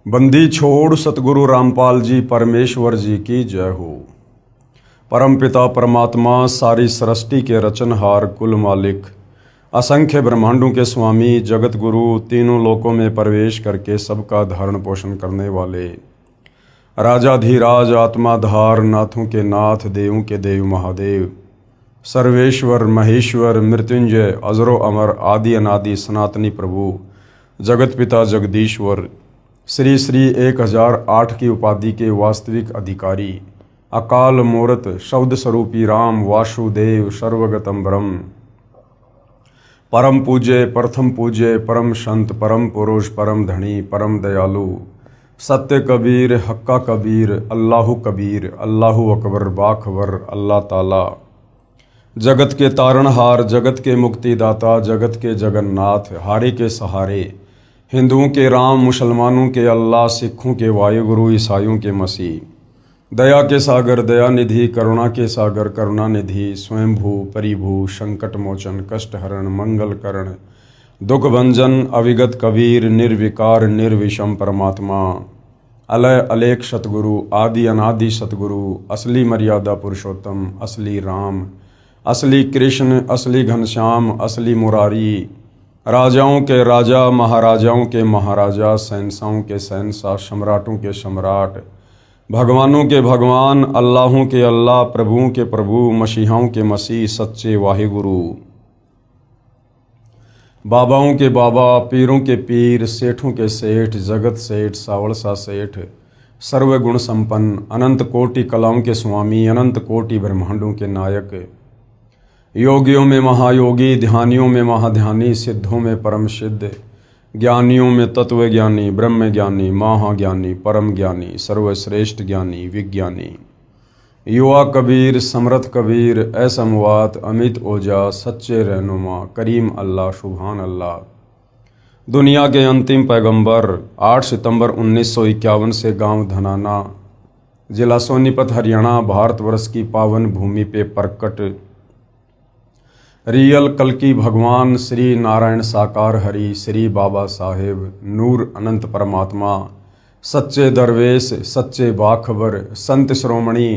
बंदी छोड़ सतगुरु रामपाल जी परमेश्वर जी की जय हो। परमपिता परमात्मा सारी सृष्टि के रचनहार कुल मालिक असंख्य ब्रह्मांडों के स्वामी जगत गुरु तीनों लोकों में प्रवेश करके सबका धारण पोषण करने वाले राजाधीराज आत्माधार नाथों के नाथ देवों के देव महादेव सर्वेश्वर महेश्वर मृत्युंजय अजरो अमर आदि अनादि सनातनी प्रभु जगत पिता जगदीश्वर श्री श्री 1008 की उपाधि के वास्तविक अधिकारी अकाल मूर्त शब्द स्वरूपी राम वासुदेव सर्वगतम ब्रह्म परम पूज्य प्रथम पूज्य परम संत परम पुरुष परम धनी परम दयालु सत्य कबीर हक्का कबीर अल्लाहु कबीर अल्लाहु अकबर बाखबर अल्लाह ताला जगत के तारणहार जगत के मुक्तिदाता जगत के जगन्नाथ हारे के सहारे हिंदुओं के राम मुसलमानों के अल्लाह सिखों के वायुगुरु ईसाइयों के मसीह दया के सागर दया निधि करुणा के सागर करुणा निधि स्वयंभू परिभू संकट मोचन कष्ट हरण मंगल करण दुख भंजन अविगत कबीर निर्विकार निर्विषम परमात्मा अलय अलेख सतगुरु आदि अनादि सतगुरु असली मर्यादा पुरुषोत्तम असली राम असली कृष्ण असली घनश्याम असली मुरारी राजाओं के राजा महाराजाओं के महाराजा शहंशाहों के शहंशाह सम्राटों के सम्राट भगवानों के भगवान अल्लाहों के अल्लाह प्रभुओं के प्रभु मसीहाओं के मसीह सच्चे वाहिगुरु बाबाओं के बाबा पीरों के पीर सेठों के सेठ जगत सेठ सावड़सा सेठ सर्वगुण संपन्न अनंत कोटि कलाओं के स्वामी अनंत कोटि ब्रह्मांडों के नायक योगियों में महायोगी ध्यानियों में महाध्यानी सिद्धों में परम सिद्ध ज्ञानियों में तत्व ज्ञानी ब्रह्म ज्ञानी महाज्ञानी परम ज्ञानी सर्वश्रेष्ठ ज्ञानी विज्ञानी युवा कबीर समर्थ कबीर असमवात अमित ओजा सच्चे रहनुमा करीम अल्लाह सुभान अल्लाह दुनिया के अंतिम पैगंबर 8 सितंबर 1951 से गांव धनाना जिला सोनीपत हरियाणा भारतवर्ष की पावन भूमि पे प्रकट रियल कल्कि भगवान श्री नारायण साकार हरि श्री बाबा साहेब नूर अनंत परमात्मा सच्चे दरवेश सच्चे बाखबर संत श्रोमणी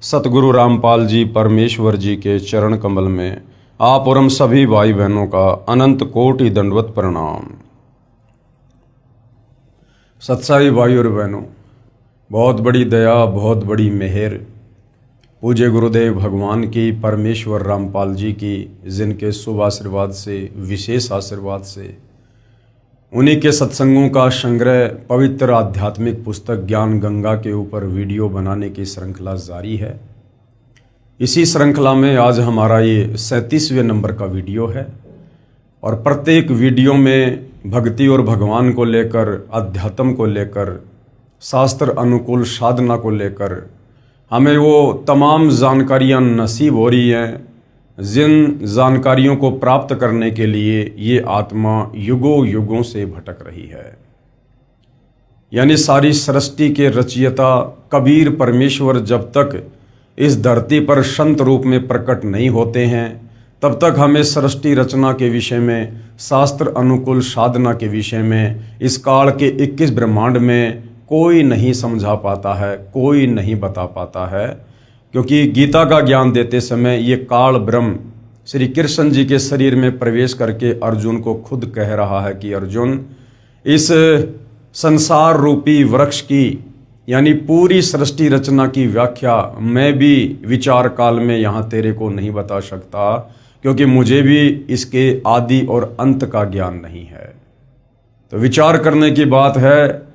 सतगुरु रामपाल जी परमेश्वर जी के चरण कमल में आप और हम सभी भाई बहनों का अनंत कोटि दंडवत प्रणाम। सत्साई भाई और बहनों, बहुत बड़ी दया बहुत बड़ी मेहर पूज्य गुरुदेव भगवान की परमेश्वर रामपाल जी की जिनके शुभ आशीर्वाद से विशेष आशीर्वाद से उन्हीं के सत्संगों का संग्रह पवित्र आध्यात्मिक पुस्तक ज्ञान गंगा के ऊपर वीडियो बनाने की श्रृंखला जारी है। इसी श्रृंखला में आज हमारा ये 37वें नंबर का वीडियो है और प्रत्येक वीडियो में भक्ति और भगवान को लेकर अध्यात्म को लेकर शास्त्र अनुकूल साधना को लेकर हमें वो तमाम जानकारियां नसीब हो रही हैं जिन जानकारियों को प्राप्त करने के लिए ये आत्मा युगों युगों से भटक रही है। यानी सारी सृष्टि के रचयिता कबीर परमेश्वर जब तक इस धरती पर संत रूप में प्रकट नहीं होते हैं तब तक हमें सृष्टि रचना के विषय में शास्त्र अनुकूल साधना के विषय में इस काल के 21 ब्रह्मांड में कोई नहीं समझा पाता है, कोई नहीं बता पाता है, क्योंकि गीता का ज्ञान देते समय ये काल ब्रह्म श्री कृष्ण जी के शरीर में प्रवेश करके अर्जुन को खुद कह रहा है कि अर्जुन इस संसार रूपी वृक्ष की यानी पूरी सृष्टि रचना की व्याख्या मैं भी विचार काल में यहाँ तेरे को नहीं बता सकता, क्योंकि मुझे भी इसके आदि और अंत का ज्ञान नहीं है। तो विचार करने की बात है,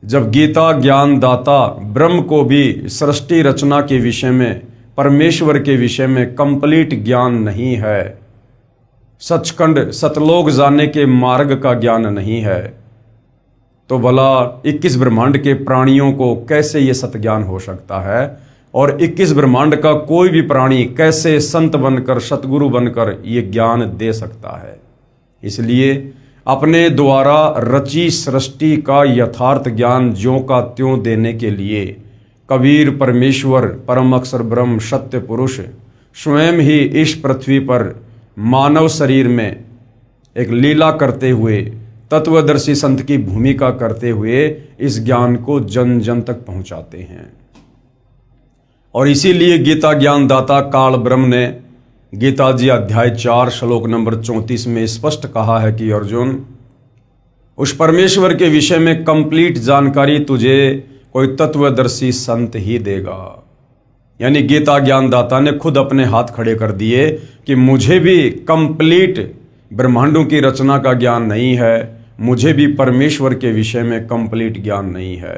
जब गीता ज्ञान दाता ब्रह्म को भी सृष्टि रचना के विषय में परमेश्वर के विषय में कंप्लीट ज्ञान नहीं है, सचखंड सतलोक जाने के मार्ग का ज्ञान नहीं है, तो भला 21 ब्रह्मांड के प्राणियों को कैसे ये सतज्ञान हो सकता है और 21 ब्रह्मांड का कोई भी प्राणी कैसे संत बनकर सतगुरु बनकर ये ज्ञान दे सकता है। इसलिए अपने द्वारा रची सृष्टि का यथार्थ ज्ञान ज्यों का त्यों देने के लिए कबीर परमेश्वर परम अक्षर ब्रह्म सत्य पुरुष स्वयं ही इस पृथ्वी पर मानव शरीर में एक लीला करते हुए तत्वदर्शी संत की भूमिका करते हुए इस ज्ञान को जन जन तक पहुंचाते हैं। और इसीलिए गीता ज्ञानदाता काल ब्रह्म ने गीता जी अध्याय 4 श्लोक नंबर 34 में स्पष्ट कहा है कि अर्जुन, उस परमेश्वर के विषय में कंप्लीट जानकारी तुझे कोई तत्वदर्शी संत ही देगा। यानी गीता ज्ञानदाता ने खुद अपने हाथ खड़े कर दिए कि मुझे भी कंप्लीट ब्रह्मांडों की रचना का ज्ञान नहीं है, मुझे भी परमेश्वर के विषय में कंप्लीट ज्ञान नहीं है।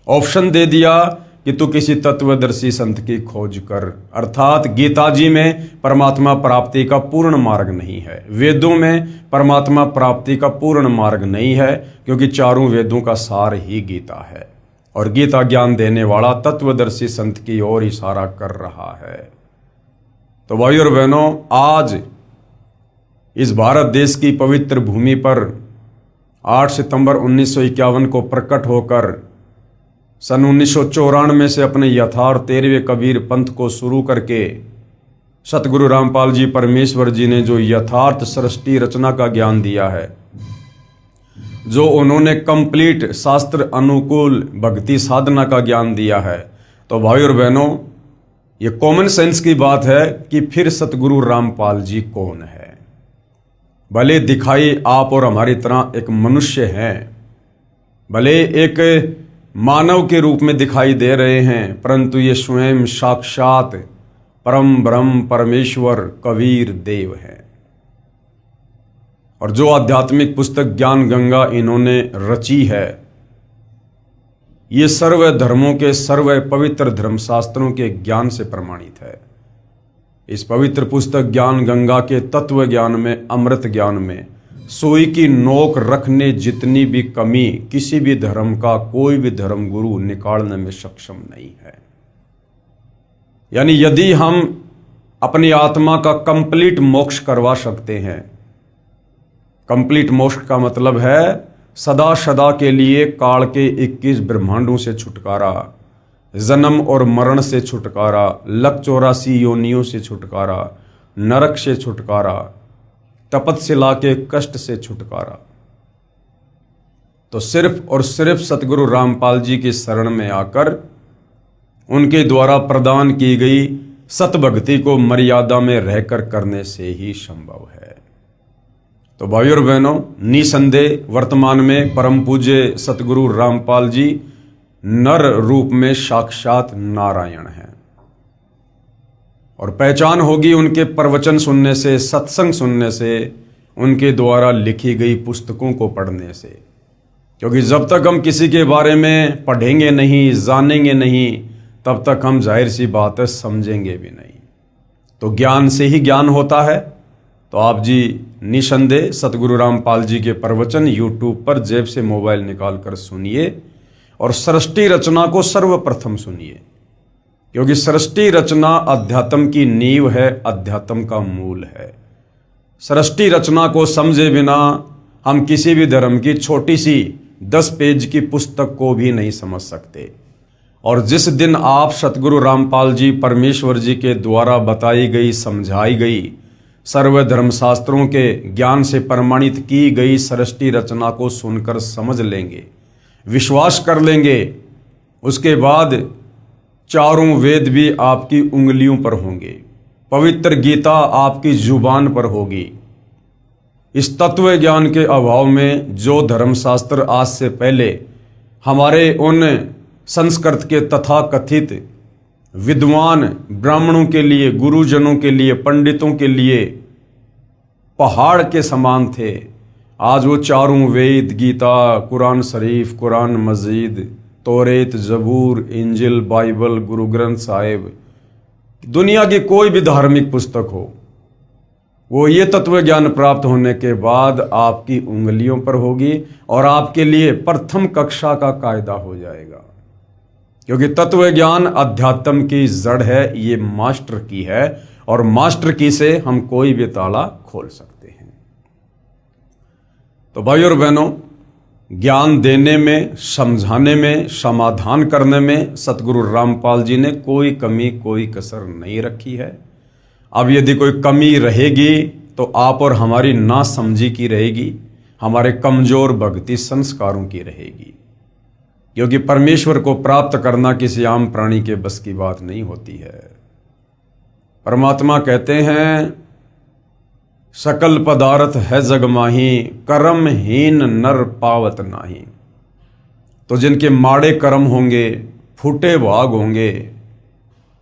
ऑप्शन दे दिया कि तू किसी तत्वदर्शी संत की खोज कर। अर्थात गीता जी में परमात्मा प्राप्ति का पूर्ण मार्ग नहीं है, वेदों में परमात्मा प्राप्ति का पूर्ण मार्ग नहीं है, क्योंकि चारों वेदों का सार ही गीता है और गीता ज्ञान देने वाला तत्वदर्शी संत की ओर इशारा कर रहा है। तो भाइयों और बहनों, आज इस भारत देश की पवित्र भूमि पर 8 सितंबर 1951 को प्रकट होकर सन 1994 से अपने यथार्थ 13वें कबीर पंथ को शुरू करके सतगुरु रामपाल जी परमेश्वर जी ने जो यथार्थ सृष्टि रचना का ज्ञान दिया है, जो उन्होंने कंप्लीट शास्त्र अनुकूल भक्ति साधना का ज्ञान दिया है, तो भाई और बहनों, ये कॉमन सेंस की बात है कि फिर सतगुरु रामपाल जी कौन है। भले दिखाई आप और हमारी तरह एक मनुष्य हैं, भले एक मानव के रूप में दिखाई दे रहे हैं, परंतु ये स्वयं साक्षात परम ब्रह्म परमेश्वर कबीर देव है। और जो आध्यात्मिक पुस्तक ज्ञान गंगा इन्होंने रची है, ये सर्व धर्मों के सर्व पवित्र धर्मशास्त्रों के ज्ञान से प्रमाणित है। इस पवित्र पुस्तक ज्ञान गंगा के तत्व ज्ञान में, अमृत ज्ञान में सुई की नोक रखने जितनी भी कमी किसी भी धर्म का कोई भी धर्म गुरु निकालने में सक्षम नहीं है। यानी यदि हम अपनी आत्मा का कंप्लीट मोक्ष करवा सकते हैं, कंप्लीट मोक्ष का मतलब है सदा सदा के लिए काल के 21 ब्रह्मांडों से छुटकारा, जन्म और मरण से छुटकारा, लक 84 योनियों से छुटकारा, नरक से छुटकारा, तपस्या के कष्ट से छुटकारा। तो सिर्फ और सिर्फ सतगुरु रामपाल जी की शरण में आकर उनके द्वारा प्रदान की गई सतभक्ति को मर्यादा में रहकर करने से ही संभव है। तो भाई और बहनों, निसंदेह वर्तमान में परम पूज्य सतगुरु रामपाल जी नर रूप में साक्षात नारायण हैं और पहचान होगी उनके प्रवचन सुनने से, सत्संग सुनने से, उनके द्वारा लिखी गई पुस्तकों को पढ़ने से। क्योंकि जब तक हम किसी के बारे में पढ़ेंगे नहीं, जानेंगे नहीं, तब तक हम जाहिर सी बात है समझेंगे भी नहीं। तो ज्ञान से ही ज्ञान होता है। तो आप जी निसंदेह सतगुरु रामपाल जी के प्रवचन यूट्यूब पर जेब से मोबाइल निकाल कर सुनिए और सृष्टि रचना को सर्वप्रथम सुनिए, क्योंकि सृष्टि रचना अध्यात्म की नींव है, अध्यात्म का मूल है। सृष्टि रचना को समझे बिना हम किसी भी धर्म की छोटी सी 10 पेज की पुस्तक को भी नहीं समझ सकते। और जिस दिन आप सतगुरु रामपाल जी परमेश्वर जी के द्वारा बताई गई, समझाई गई, सर्वधर्म शास्त्रों के ज्ञान से प्रमाणित की गई सृष्टि रचना को सुनकर समझ लेंगे, विश्वास कर लेंगे, उसके बाद चारों वेद भी आपकी उंगलियों पर होंगे, पवित्र गीता आपकी जुबान पर होगी। इस तत्व ज्ञान के अभाव में जो धर्मशास्त्र आज से पहले हमारे उन संस्कृत के तथाकथित विद्वान ब्राह्मणों के लिए, गुरुजनों के लिए, पंडितों के लिए पहाड़ के समान थे, आज वो चारों वेद, गीता, कुरान शरीफ, कुरान मजीद, तौरेत, जबूर, इंजिल, बाइबल, गुरु ग्रंथ साहिब, दुनिया की कोई भी धार्मिक पुस्तक हो, वो ये तत्व ज्ञान प्राप्त होने के बाद आपकी उंगलियों पर होगी और आपके लिए प्रथम कक्षा का कायदा हो जाएगा। क्योंकि तत्व ज्ञान अध्यात्म की जड़ है, ये मास्टर की है और मास्टर की से हम कोई भी ताला खोल सकते हैं। तो भाई और बहनों, ज्ञान देने में, समझाने में, समाधान करने में सतगुरु रामपाल जी ने कोई कमी, कोई कसर नहीं रखी है। अब यदि कोई कमी रहेगी तो आप और हमारी नासमझी की रहेगी, हमारे कमजोर भक्ति संस्कारों की रहेगी, क्योंकि परमेश्वर को प्राप्त करना किसी आम प्राणी के बस की बात नहीं होती है। परमात्मा कहते हैं, सकल पदार्थ है जग माही, कर्महीन नर पावत नाही। तो जिनके माड़े कर्म होंगे, फूटे भाग होंगे,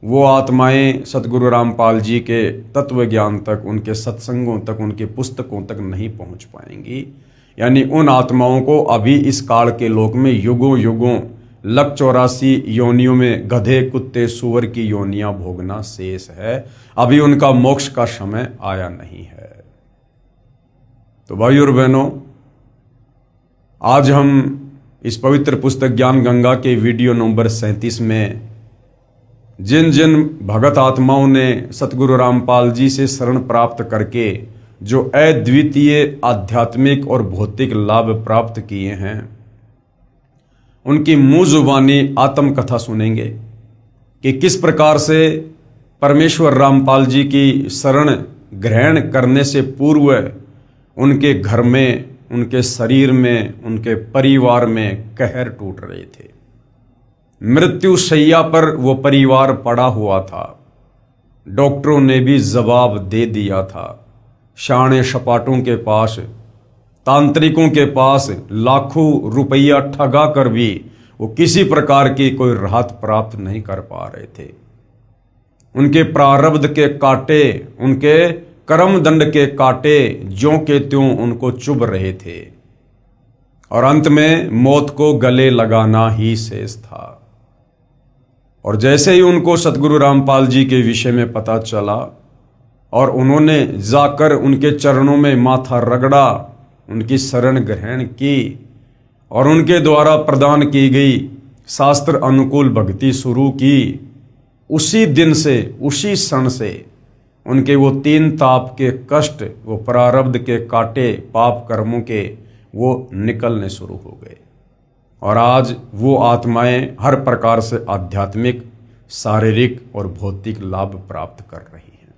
वो आत्माएं सतगुरु रामपाल जी के तत्व ज्ञान तक, उनके सत्संगों तक, उनके पुस्तकों तक नहीं पहुंच पाएंगी। यानी उन आत्माओं को अभी इस काल के लोक में युगों युगों 184 योनियों में गधे, कुत्ते, सुअर की योनियां भोगना शेष है। अभी उनका मोक्ष का समय आया नहीं है। तो भाई और बहनों, आज हम इस पवित्र पुस्तक ज्ञान गंगा के वीडियो नंबर 37 में जिन जिन भगत आत्माओं ने सतगुरु रामपाल जी से शरण प्राप्त करके जो अद्वितीय आध्यात्मिक और भौतिक लाभ प्राप्त किए हैं, उनकी मुंह जुबानी आत्मकथा सुनेंगे कि किस प्रकार से परमेश्वर रामपाल जी की शरण ग्रहण करने से पूर्व उनके घर में, उनके शरीर में, उनके परिवार में कहर टूट रहे थे। मृत्यु शैया पर वो परिवार पड़ा हुआ था। डॉक्टरों ने भी जवाब दे दिया था। शाणे सपाटों के पास, तांत्रिकों के पास लाखों रुपया ठगा कर भी वो किसी प्रकार की कोई राहत प्राप्त नहीं कर पा रहे थे। उनके प्रारब्ध के कांटे, उनके कर्म दंड के कांटे ज्यों के त्यों उनको चुभ रहे थे और अंत में मौत को गले लगाना ही शेष था। और जैसे ही उनको सतगुरु रामपाल जी के विषय में पता चला और उन्होंने जाकर उनके चरणों में माथा रगड़ा, उनकी शरण ग्रहण की और उनके द्वारा प्रदान की गई शास्त्र अनुकूल भक्ति शुरू की, उसी दिन से, उसी क्षण से उनके वो 3 ताप के कष्ट, वो प्रारब्ध के कांटे, पाप कर्मों के, वो निकलने शुरू हो गए और आज वो आत्माएं हर प्रकार से आध्यात्मिक, शारीरिक और भौतिक लाभ प्राप्त कर रही हैं।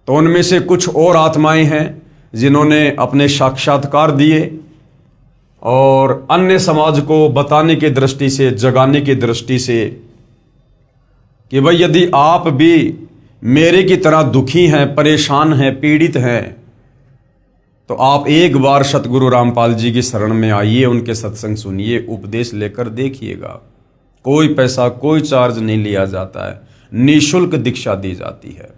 तो उनमें से कुछ और आत्माएं हैं जिन्होंने अपने साक्षात्कार दिए और अन्य समाज को बताने की दृष्टि से, जगाने की दृष्टि से कि भाई यदि आप भी मेरे की तरह दुखी हैं, परेशान हैं, पीड़ित हैं, तो आप एक बार सतगुरु रामपाल जी की शरण में आइए, उनके सत्संग सुनिए, उपदेश लेकर देखिएगा। कोई पैसा, कोई चार्ज नहीं लिया जाता है, निःशुल्क दीक्षा दी जाती है।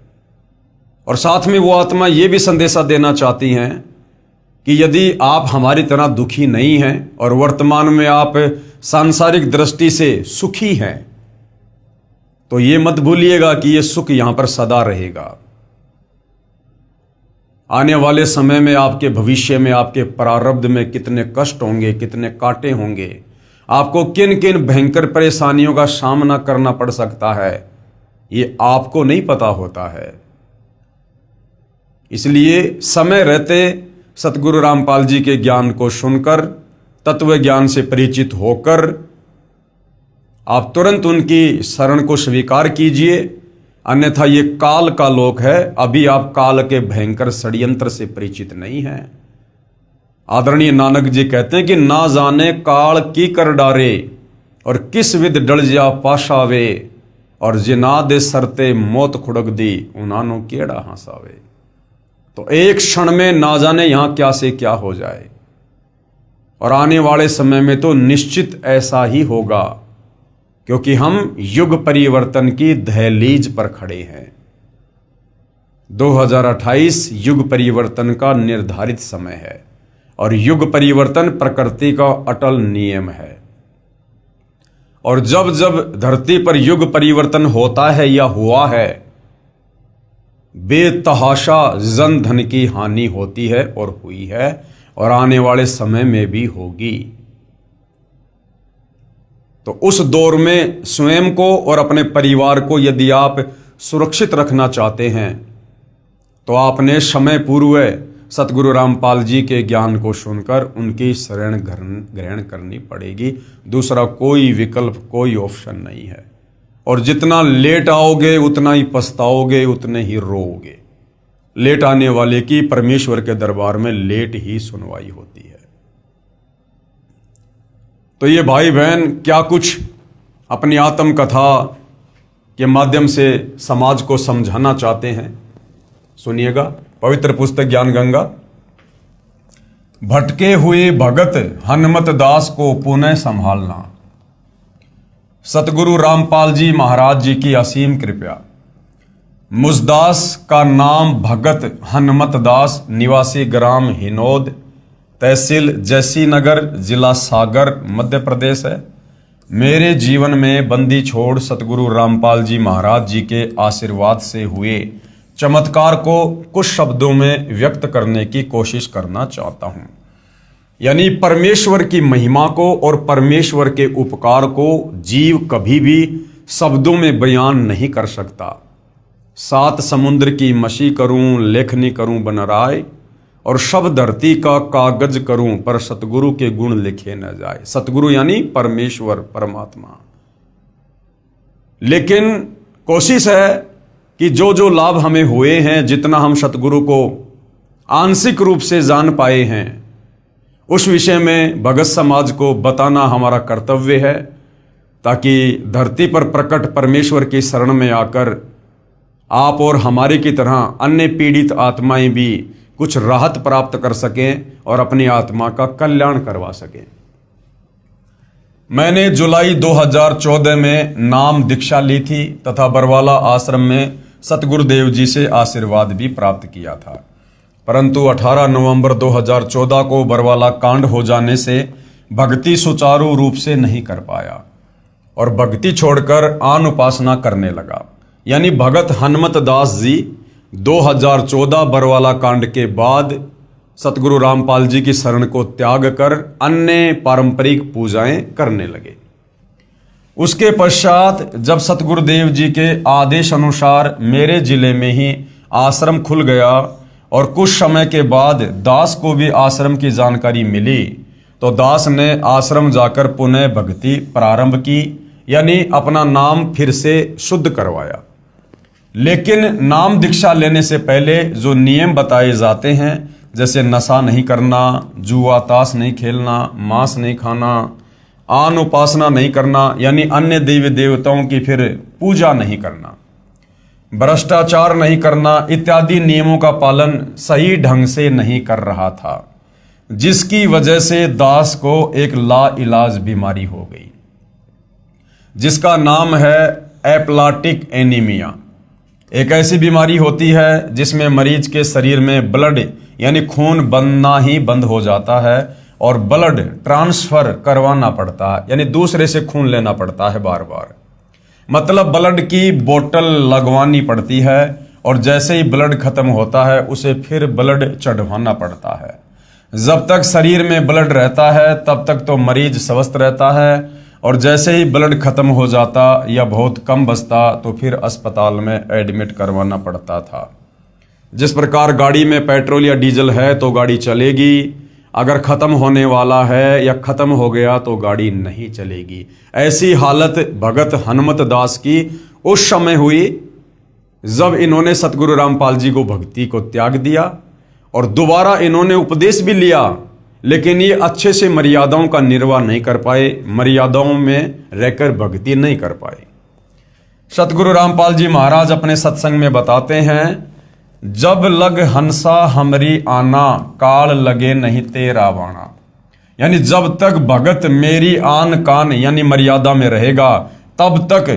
और साथ में वो आत्मा ये भी संदेशा देना चाहती हैं कि यदि आप हमारी तरह दुखी नहीं हैं और वर्तमान में आप सांसारिक दृष्टि से सुखी हैं, तो ये मत भूलिएगा कि ये सुख यहां पर सदा रहेगा। आने वाले समय में, आपके भविष्य में, आपके प्रारब्ध में कितने कष्ट होंगे, कितने कांटे होंगे, आपको किन किन भयंकर परेशानियों का सामना करना पड़ सकता है, ये आपको नहीं पता होता है। इसलिए समय रहते सतगुरु रामपाल जी के ज्ञान को सुनकर, तत्व ज्ञान से परिचित होकर आप तुरंत उनकी शरण को स्वीकार कीजिए, अन्यथा ये काल का लोक है। अभी आप काल के भयंकर षड्यंत्र से परिचित नहीं हैं। आदरणीय नानक जी कहते हैं कि ना जाने काल की कर डारे और किस विद डल जा पाशावे, और जिना दे सरते मौत खुड़क दी उनानो केड़ा हंसावे। तो एक क्षण में ना जाने यहां क्या से क्या हो जाए, और आने वाले समय में तो निश्चित ऐसा ही होगा, क्योंकि हम युग परिवर्तन की दहलीज पर खड़े हैं। 2028 युग परिवर्तन का निर्धारित समय है और युग परिवर्तन प्रकृति का अटल नियम है। और जब जब धरती पर युग परिवर्तन होता है या हुआ है, बेतहाशा जन धन की हानि होती है और हुई है और आने वाले समय में भी होगी। तो उस दौर में स्वयं को और अपने परिवार को यदि आप सुरक्षित रखना चाहते हैं, तो आपने समय पूर्व सतगुरु रामपाल जी के ज्ञान को सुनकर उनकी शरण ग्रहण करनी पड़ेगी। दूसरा कोई विकल्प, कोई ऑप्शन नहीं है। और जितना लेट आओगे उतना ही पछताओगे, उतने ही रोओगे। लेट आने वाले की परमेश्वर के दरबार में लेट ही सुनवाई होती है। तो ये भाई बहन क्या कुछ अपनी आत्मकथा के माध्यम से समाज को समझाना चाहते हैं, सुनिएगा। पवित्र पुस्तक ज्ञान गंगा। भटके हुए भगत हनुमत दास को पुनः संभालना। सतगुरु रामपाल जी महाराज जी की असीम कृपा। मुझदास का नाम भगत हनुमत दास, निवासी ग्राम हिनोद, तहसील जैसी नगर, जिला सागर, मध्य प्रदेश है। मेरे जीवन में बंदी छोड़ सतगुरु रामपाल जी महाराज जी के आशीर्वाद से हुए चमत्कार को कुछ शब्दों में व्यक्त करने की कोशिश करना चाहता हूं। यानी परमेश्वर की महिमा को और परमेश्वर के उपकार को जीव कभी भी शब्दों में बयान नहीं कर सकता। सात समुद्र की मशी करूं, लेखनी करूं बन राय, और शब्द धरती का कागज करूं, पर सतगुरु के गुण लिखे न जाए। सतगुरु यानी परमेश्वर, परमात्मा। लेकिन कोशिश है कि जो जो लाभ हमें हुए हैं, जितना हम सतगुरु को आंशिक रूप से जान पाए हैं, उस विषय में भगत समाज को बताना हमारा कर्तव्य है, ताकि धरती पर प्रकट परमेश्वर की शरण में आकर आप और हमारे की तरह अन्य पीड़ित आत्माएं भी कुछ राहत प्राप्त कर सकें और अपनी आत्मा का कल्याण करवा सकें। मैंने जुलाई 2014 में नाम दीक्षा ली थी तथा बरवाला आश्रम में सतगुरुदेव जी से आशीर्वाद भी प्राप्त किया था। परंतु 18 नवंबर 2014 को बरवाला कांड हो जाने से भक्ति सुचारू रूप से नहीं कर पाया और भक्ति छोड़कर आन उपासना करने लगा। यानी भगत हनुमत दास जी 2014 बरवाला कांड के बाद सतगुरु रामपाल जी की शरण को त्याग कर अन्य पारंपरिक पूजाएं करने लगे। उसके पश्चात जब सतगुरुदेव जी के आदेश अनुसार मेरे जिले में ही आश्रम खुल गया और कुछ समय के बाद दास को भी आश्रम की जानकारी मिली, तो दास ने आश्रम जाकर पुनः भक्ति प्रारंभ की, यानी अपना नाम फिर से शुद्ध करवाया। लेकिन नाम दीक्षा लेने से पहले जो नियम बताए जाते हैं, जैसे नशा नहीं करना, जुआ ताश नहीं खेलना, मांस नहीं खाना, आन उपासना नहीं करना, यानी अन्य देवी देवताओं की फिर पूजा नहीं करना, भ्रष्टाचार नहीं करना इत्यादि नियमों का पालन सही ढंग से नहीं कर रहा था, जिसकी वजह से दास को एक लाइलाज बीमारी हो गई, जिसका नाम है एप्लाटिक एनीमिया। एक ऐसी बीमारी होती है जिसमें मरीज के शरीर में ब्लड यानी खून बनना ही बंद हो जाता है और ब्लड ट्रांसफर करवाना पड़ता है, यानी दूसरे से खून लेना पड़ता है बार बार। मतलब ब्लड की बोतल लगवानी पड़ती है और जैसे ही ब्लड खत्म होता है उसे फिर ब्लड चढ़वाना पड़ता है। जब तक शरीर में ब्लड रहता है तब तक तो मरीज स्वस्थ रहता है, और जैसे ही ब्लड खत्म हो जाता या बहुत कम बचता तो फिर अस्पताल में एडमिट करवाना पड़ता था। जिस प्रकार गाड़ी में पेट्रोल या डीजल है तो गाड़ी चलेगी, अगर खत्म होने वाला है या खत्म हो गया तो गाड़ी नहीं चलेगी। ऐसी हालत भगत हनुमत दास की उस समय हुई जब इन्होंने सतगुरु रामपाल जी को भक्ति को त्याग दिया और दोबारा इन्होंने उपदेश भी लिया, लेकिन ये अच्छे से मर्यादाओं का निर्वाह नहीं कर पाए, मर्यादाओं में रहकर भक्ति नहीं कर पाए। सतगुरु रामपाल जी महाराज अपने सत्संग में बताते हैं, जब लग हंसा हमरी आना, काल लगे नहीं तेरा वाणा। यानी जब तक भगत मेरी आन कान यानी मर्यादा में रहेगा, तब तक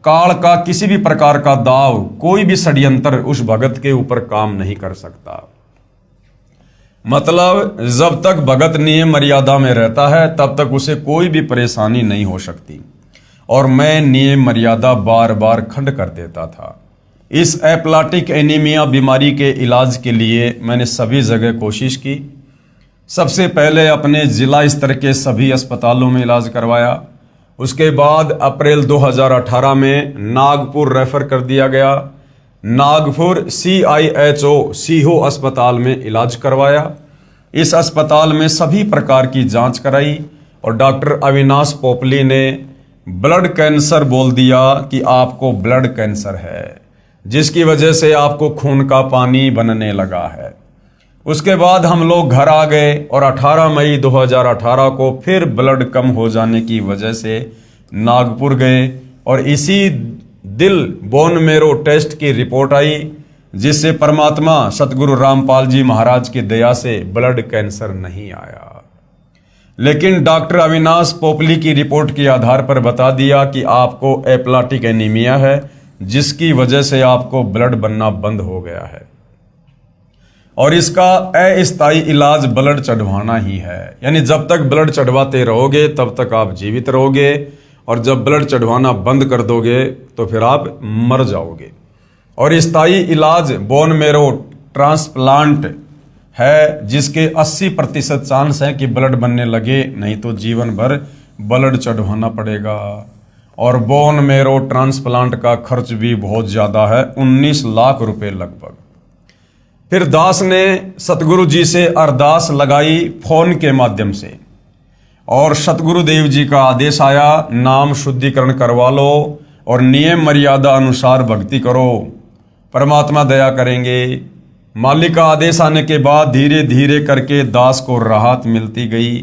काल का किसी भी प्रकार का दाव, कोई भी षड्यंत्र उस भगत के ऊपर काम नहीं कर सकता। मतलब जब तक भगत नियम मर्यादा में रहता है तब तक उसे कोई भी परेशानी नहीं हो सकती, और मैं नियम मर्यादा बार बार खंड कर देता था। इस एप्लाटिक एनीमिया बीमारी के इलाज के लिए मैंने सभी जगह कोशिश की। सबसे पहले अपने जिला स्तर के सभी अस्पतालों में इलाज करवाया। उसके बाद अप्रैल 2018 में नागपुर रेफर कर दिया गया। नागपुर CIHO अस्पताल में इलाज करवाया। इस अस्पताल में सभी प्रकार की जांच कराई और डॉक्टर अविनाश पोपली ने ब्लड कैंसर बोल दिया कि आपको ब्लड कैंसर है, जिसकी वजह से आपको खून का पानी बनने लगा है। उसके बाद हम लोग घर आ गए और 18 मई 2018 को फिर ब्लड कम हो जाने की वजह से नागपुर गए और इसी दिल बोन मेरो टेस्ट की रिपोर्ट आई, जिससे परमात्मा सतगुरु रामपाल जी महाराज की दया से ब्लड कैंसर नहीं आया। लेकिन डॉक्टर अविनाश पोपली की रिपोर्ट के आधार पर बता दिया कि आपको एप्लाटिक एनीमिया है, जिसकी वजह से आपको ब्लड बनना बंद हो गया है और इसका अस्थायी इलाज ब्लड चढ़वाना ही है। यानी जब तक ब्लड चढ़वाते रहोगे तब तक आप जीवित रहोगे और जब ब्लड चढ़वाना बंद कर दोगे तो फिर आप मर जाओगे। और स्थायी इलाज बोन मेरो ट्रांसप्लांट है, जिसके 80% चांस है कि ब्लड बनने लगे, नहीं तो जीवन भर ब्लड चढ़वाना पड़ेगा। और बोन मेरो ट्रांसप्लांट का खर्च भी बहुत ज़्यादा है, 19 लाख रुपए लगभग। फिर दास ने सतगुरु जी से अरदास लगाई फोन के माध्यम से और सतगुरु देव जी का आदेश आया, नाम शुद्धिकरण करवा लो और नियम मर्यादा अनुसार भक्ति करो, परमात्मा दया करेंगे। मालिक का आदेश आने के बाद धीरे धीरे करके दास को राहत मिलती गई।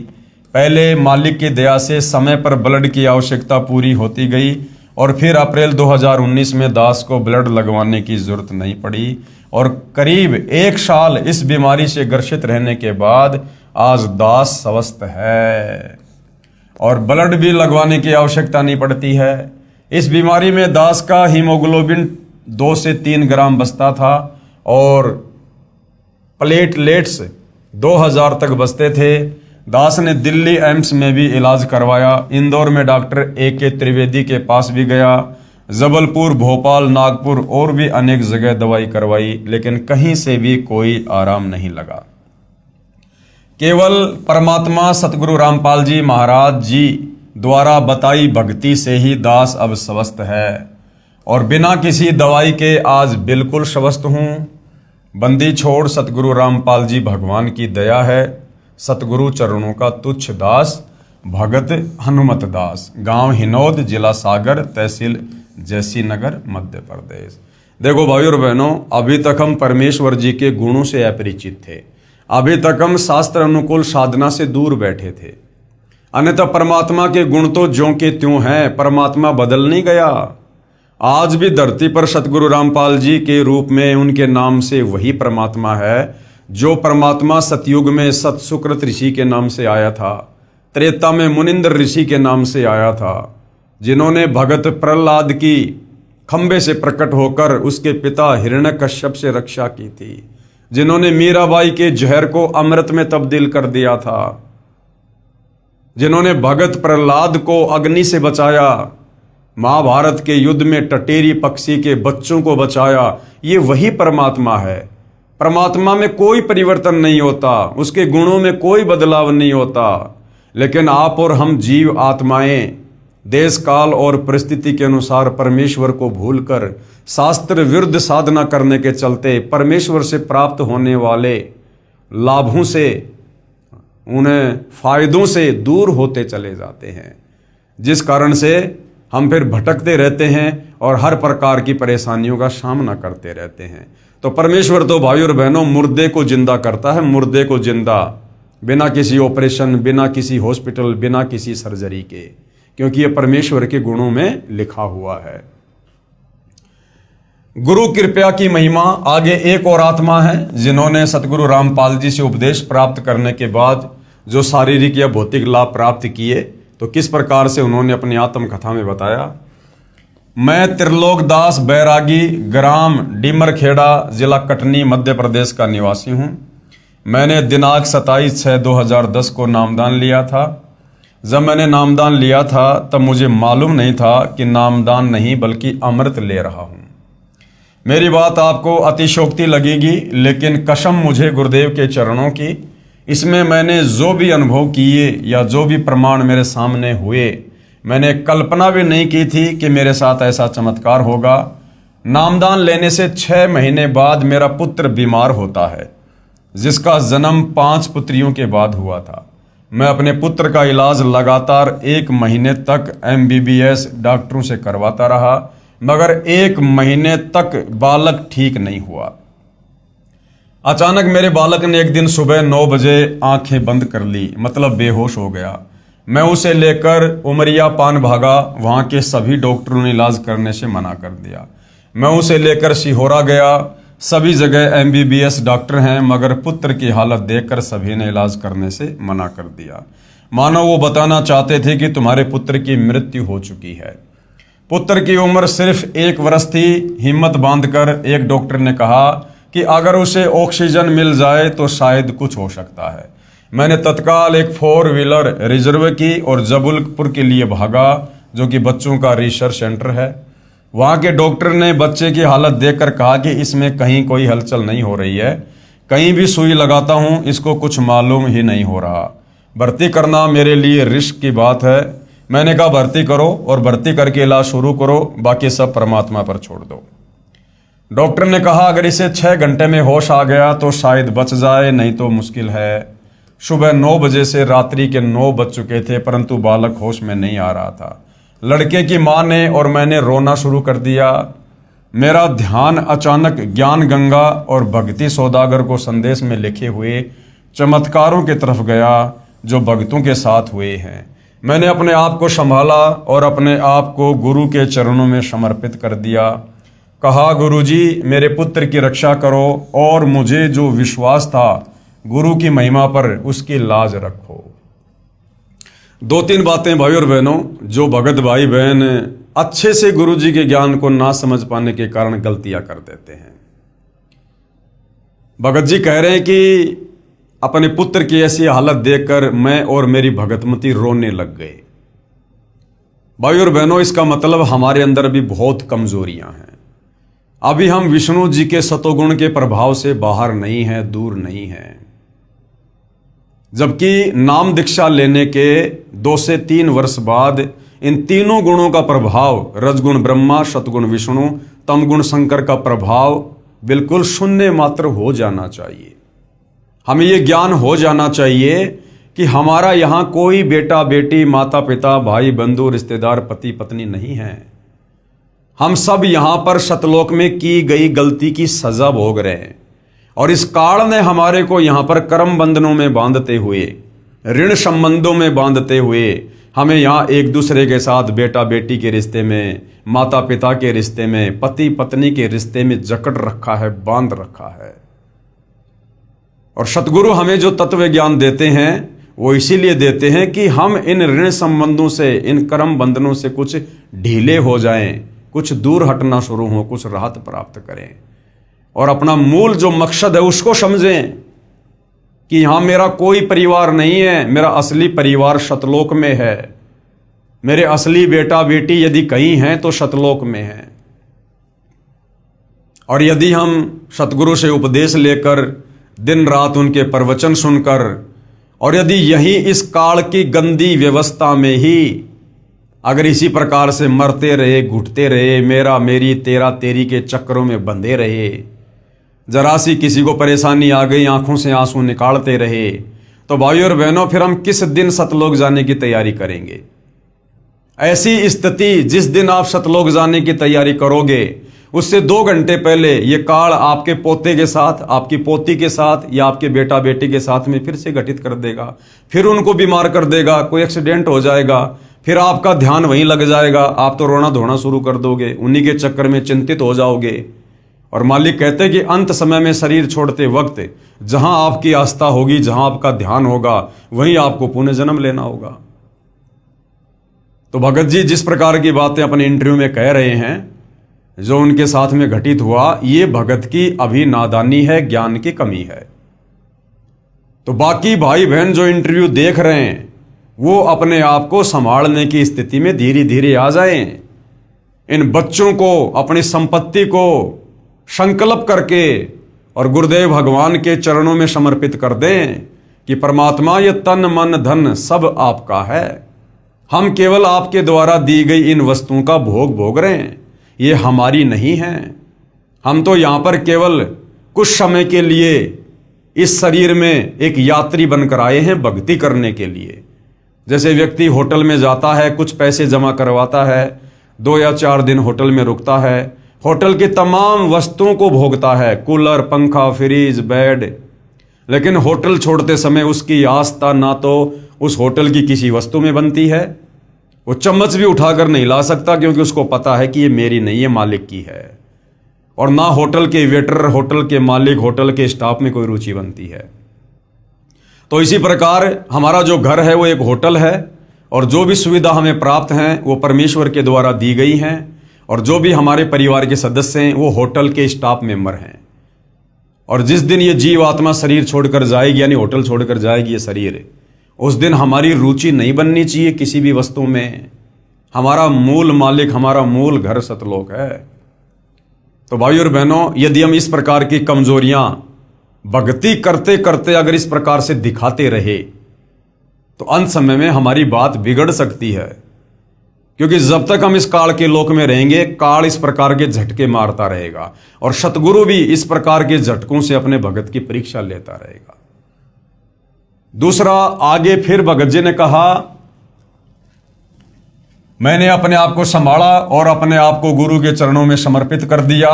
पहले मालिक की दया से समय पर ब्लड की आवश्यकता पूरी होती गई और फिर अप्रैल 2019 में दास को ब्लड लगवाने की जरूरत नहीं पड़ी और करीब 1 साल इस बीमारी से ग्रसित रहने के बाद आज दास स्वस्थ है और ब्लड भी लगवाने की आवश्यकता नहीं पड़ती है। इस बीमारी में दास का हीमोग्लोबिन 2 से 3 ग्राम बचता था और प्लेटलेट्स 2000 तक बचते थे। दास ने दिल्ली एम्स में भी इलाज करवाया, इंदौर में डॉक्टर AK त्रिवेदी के पास भी गया, जबलपुर, भोपाल, नागपुर और भी अनेक जगह दवाई करवाई, लेकिन कहीं से भी कोई आराम नहीं लगा। केवल परमात्मा सतगुरु रामपाल जी महाराज जी द्वारा बताई भक्ति से ही दास अब स्वस्थ है और बिना किसी दवाई के आज बिल्कुल स्वस्थ हूँ। बंदी छोड़ सतगुरु रामपाल जी भगवान की दया है। सतगुरु चरणों का तुच्छ दास भगत हनुमत दास, गांव हिनौद, जिला सागर, तहसील जैसी नगर, मध्य प्रदेश। देखो भाई और बहनों, अभी तक हम परमेश्वर जी के गुणों से अपरिचित थे, अभी तक हम शास्त्र अनुकूल साधना से दूर बैठे थे। अन्यथा परमात्मा के गुण तो ज्यों के त्यों हैं, परमात्मा बदल नहीं गया। आज भी धरती पर सतगुरु रामपाल जी के रूप में उनके नाम से वही परमात्मा है जो परमात्मा सतयुग में सतसुकृत ऋषि के नाम से आया था, त्रेता में मुनिंद्र ऋषि के नाम से आया था, जिन्होंने भगत प्रहलाद की खंबे से प्रकट होकर उसके पिता हिरण्यकश्यप से रक्षा की थी, जिन्होंने मीराबाई के जहर को अमृत में तब्दील कर दिया था, जिन्होंने भगत प्रहलाद को अग्नि से बचाया, महाभारत के युद्ध में टटेरी पक्षी के बच्चों को बचाया, ये वही परमात्मा है। परमात्मा में कोई परिवर्तन नहीं होता, उसके गुणों में कोई बदलाव नहीं होता। लेकिन आप और हम जीव आत्माएं देश काल और परिस्थिति के अनुसार परमेश्वर को भूलकर शास्त्र विरुद्ध साधना करने के चलते परमेश्वर से प्राप्त होने वाले लाभों से, उन्हें फायदों से दूर होते चले जाते हैं, जिस कारण से हम फिर भटकते रहते हैं और हर प्रकार की परेशानियों का सामना करते रहते हैं। तो परमेश्वर तो भाई और बहनों मुर्दे को जिंदा करता है, मुर्दे को जिंदा, बिना किसी ऑपरेशन, बिना किसी हॉस्पिटल, बिना किसी सर्जरी के, क्योंकि ये परमेश्वर के गुणों में लिखा हुआ है। गुरु कृपा की महिमा। आगे एक और आत्मा है जिन्होंने सतगुरु रामपाल जी से उपदेश प्राप्त करने के बाद जो शारीरिक या भौतिक लाभ प्राप्त किए, तो किस प्रकार से उन्होंने अपनी आत्मकथा में बताया। मैं त्रिलोकदास बैरागी, ग्राम डीमरखेड़ा, जिला कटनी, मध्य प्रदेश का निवासी हूँ। मैंने दिनांक 27/6/2010 को नामदान लिया था। जब मैंने नामदान लिया था तब मुझे मालूम नहीं था कि नामदान नहीं बल्कि अमृत ले रहा हूँ। मेरी बात आपको अतिशोक्ति लगेगी, लेकिन कसम मुझे गुरुदेव के चरणों की, इसमें मैंने जो भी अनुभव किए या जो भी प्रमाण मेरे सामने हुए, मैंने कल्पना भी नहीं की थी कि मेरे साथ ऐसा चमत्कार होगा। नामदान लेने से 6 महीने बाद मेरा पुत्र बीमार होता है, जिसका जन्म 5 पुत्रियों के बाद हुआ था। मैं अपने पुत्र का इलाज लगातार 1 महीने तक MBBS डॉक्टरों से करवाता रहा, मगर 1 महीने तक बालक ठीक नहीं हुआ। अचानक मेरे बालक ने एक दिन सुबह 9 बजे आंखें बंद कर ली, मतलब बेहोश हो गया। मैं उसे लेकर उमरिया पान भागा, वहां के सभी डॉक्टरों ने इलाज करने से मना कर दिया। मैं उसे लेकर सिहोरा गया, सभी जगह MBBS डॉक्टर हैं, मगर पुत्र की हालत देखकर सभी ने इलाज करने से मना कर दिया। मानो वो बताना चाहते थे कि तुम्हारे पुत्र की मृत्यु हो चुकी है। पुत्र की उम्र सिर्फ 1 वर्ष थी। हिम्मत बांधकर एक डॉक्टर ने कहा कि अगर उसे ऑक्सीजन मिल जाए तो शायद कुछ हो सकता है। मैंने तत्काल एक 4 व्हीलर रिजर्व की और जबलपुर के लिए भागा, जो कि बच्चों का रिसर्च सेंटर है। वहाँ के डॉक्टर ने बच्चे की हालत देखकर कहा कि इसमें कहीं कोई हलचल नहीं हो रही है, कहीं भी सुई लगाता हूँ इसको कुछ मालूम ही नहीं हो रहा। भर्ती करना मेरे लिए रिस्क की बात है। मैंने कहा भर्ती करो और भर्ती करके इलाज शुरू करो, बाकी सब परमात्मा पर छोड़ दो। डॉक्टर ने कहा अगर इसे 6 घंटे में होश आ गया तो शायद बच जाए, नहीं तो मुश्किल है। सुबह 9 बजे से रात्रि के 9 बज चुके थे, परंतु बालक होश में नहीं आ रहा था। लड़के की माँ ने और मैंने रोना शुरू कर दिया। मेरा ध्यान अचानक ज्ञान गंगा और भक्ति सौदागर को संदेश में लिखे हुए चमत्कारों की तरफ गया जो भक्तों के साथ हुए हैं। मैंने अपने आप को संभाला और अपने आप को गुरु के चरणों में समर्पित कर दिया। कहा गुरुजी मेरे पुत्र की रक्षा करो और मुझे जो विश्वास था गुरु की महिमा पर उसकी लाज रखो। 2-3 बातें भाई और बहनों, जो भगत भाई बहन अच्छे से गुरु जी के ज्ञान को ना समझ पाने के कारण गलतियां कर देते हैं। भगत जी कह रहे हैं कि अपने पुत्र की ऐसी हालत देखकर मैं और मेरी भगतमती रोने लग गए। भाई और बहनों, इसका मतलब हमारे अंदर भी बहुत कमजोरियां हैं। अभी हम विष्णु जी के सतोगुण के प्रभाव से बाहर नहीं हैं, दूर नहीं हैं। जबकि नाम दीक्षा लेने के 2 से 3 वर्ष बाद इन तीनों गुणों का प्रभाव, रजगुण ब्रह्मा, सतगुण विष्णु, तमगुण शंकर का प्रभाव बिल्कुल शून्य मात्र हो जाना चाहिए। हमें ये ज्ञान हो जाना चाहिए कि हमारा यहाँ कोई बेटा बेटी, माता पिता, भाई बंधु, रिश्तेदार, पति पत्नी नहीं है। हम सब यहाँ पर सतलोक में की गई गलती की सजा भोग रहे हैं और इस काल ने हमारे को यहाँ पर कर्म बंधनों में बांधते हुए, ऋण संबंधों में बांधते हुए हमें यहाँ एक दूसरे के साथ बेटा बेटी के रिश्ते में, माता पिता के रिश्ते में, पति पत्नी के रिश्ते में जकड़ रखा है, बांध रखा है। और सतगुरु हमें जो तत्व ज्ञान देते हैं वो इसीलिए देते हैं कि हम इन ऋण संबंधों से, इन कर्म बंधनों से कुछ ढीले हो जाएं, कुछ दूर हटना शुरू हो, कुछ राहत प्राप्त करें और अपना मूल जो मकसद है उसको समझें कि यहां मेरा कोई परिवार नहीं है, मेरा असली परिवार सतलोक में है। मेरे असली बेटा बेटी यदि कहीं हैं तो सतलोक में हैं। और यदि हम सतगुरु से उपदेश लेकर, दिन रात उनके प्रवचन सुनकर, और यदि यही इस काल की गंदी व्यवस्था में ही अगर इसी प्रकार से मरते रहे, घुटते रहे, मेरा मेरी, तेरा तेरी के चक्करों में बंधे रहे, जरा सी किसी को परेशानी आ गई आंखों से आंसू निकालते रहे, तो भाई और बहनों फिर हम किस दिन सतलोक जाने की तैयारी करेंगे? ऐसी स्थिति जिस दिन आप सतलोक जाने की तैयारी करोगे उससे 2 घंटे पहले ये काल आपके पोते के साथ, आपकी पोती के साथ या आपके बेटा बेटी के साथ में फिर से घटित कर देगा, फिर उनको बीमार कर देगा, कोई एक्सीडेंट हो जाएगा, फिर आपका ध्यान वहीं लग जाएगा, आप तो रोना धोना शुरू कर दोगे, उन्हीं के चक्कर में चिंतित हो जाओगे। और मालिक कहते हैं कि अंत समय में शरीर छोड़ते वक्त जहां आपकी आस्था होगी, जहां आपका ध्यान होगा, वहीं आपको पुनः जन्म लेना होगा। तो भगत जी जिस प्रकार की बातें अपने इंटरव्यू में कह रहे हैं, जो उनके साथ में घटित हुआ, ये भगत की अभी नादानी है, ज्ञान की कमी है। तो बाकी भाई बहन जो इंटरव्यू देख रहे हैं वो अपने आप को संभालने की स्थिति में धीरे धीरे आ जाएं। इन बच्चों को, अपनी संपत्ति को संकल्प करके और गुरुदेव भगवान के चरणों में समर्पित कर दें कि परमात्मा ये तन मन धन सब आपका है, हम केवल आपके द्वारा दी गई इन वस्तुओं का भोग भोग रहे हैं, ये हमारी नहीं है। हम तो यहाँ पर केवल कुछ समय के लिए इस शरीर में एक यात्री बनकर आए हैं भक्ति करने के लिए। जैसे व्यक्ति होटल में जाता है, कुछ पैसे जमा करवाता है, 2 या 4 दिन होटल में रुकता है, होटल की तमाम वस्तुओं को भोगता है, कूलर, पंखा, फ्रिज, बेड, लेकिन होटल छोड़ते समय उसकी आस्था ना तो उस होटल की किसी वस्तु में बनती है, वो चम्मच भी उठाकर नहीं ला सकता क्योंकि उसको पता है कि ये मेरी नहीं है, मालिक की है। और ना होटल के वेटर, होटल के मालिक, होटल के स्टाफ में कोई रुचि बनती है। तो इसी प्रकार हमारा जो घर है वो एक होटल है, और जो भी सुविधा हमें प्राप्त हैं वो परमेश्वर के द्वारा दी गई हैं, और जो भी हमारे परिवार के सदस्य हैं वो होटल के स्टाफ मेंबर हैं। और जिस दिन ये जीव आत्मा शरीर छोड़कर जाएगी, यानी होटल छोड़कर जाएगी ये शरीर, उस दिन हमारी रुचि नहीं बननी चाहिए किसी भी वस्तु में। हमारा मूल मालिक, हमारा मूल घर सतलोक है। तो भाई और बहनों, यदि हम इस प्रकार की कमजोरियां भक्ति करते करते अगर इस प्रकार से दिखाते रहे तो अंत समय में हमारी बात बिगड़ सकती है, क्योंकि जब तक हम इस काल के लोक में रहेंगे, काल इस प्रकार के झटके मारता रहेगा, और सतगुरु भी इस प्रकार के झटकों से अपने भगत की परीक्षा लेता रहेगा। दूसरा, आगे फिर भगत जी ने कहा, मैंने अपने आप को संभाला और अपने आप को गुरु के चरणों में समर्पित कर दिया।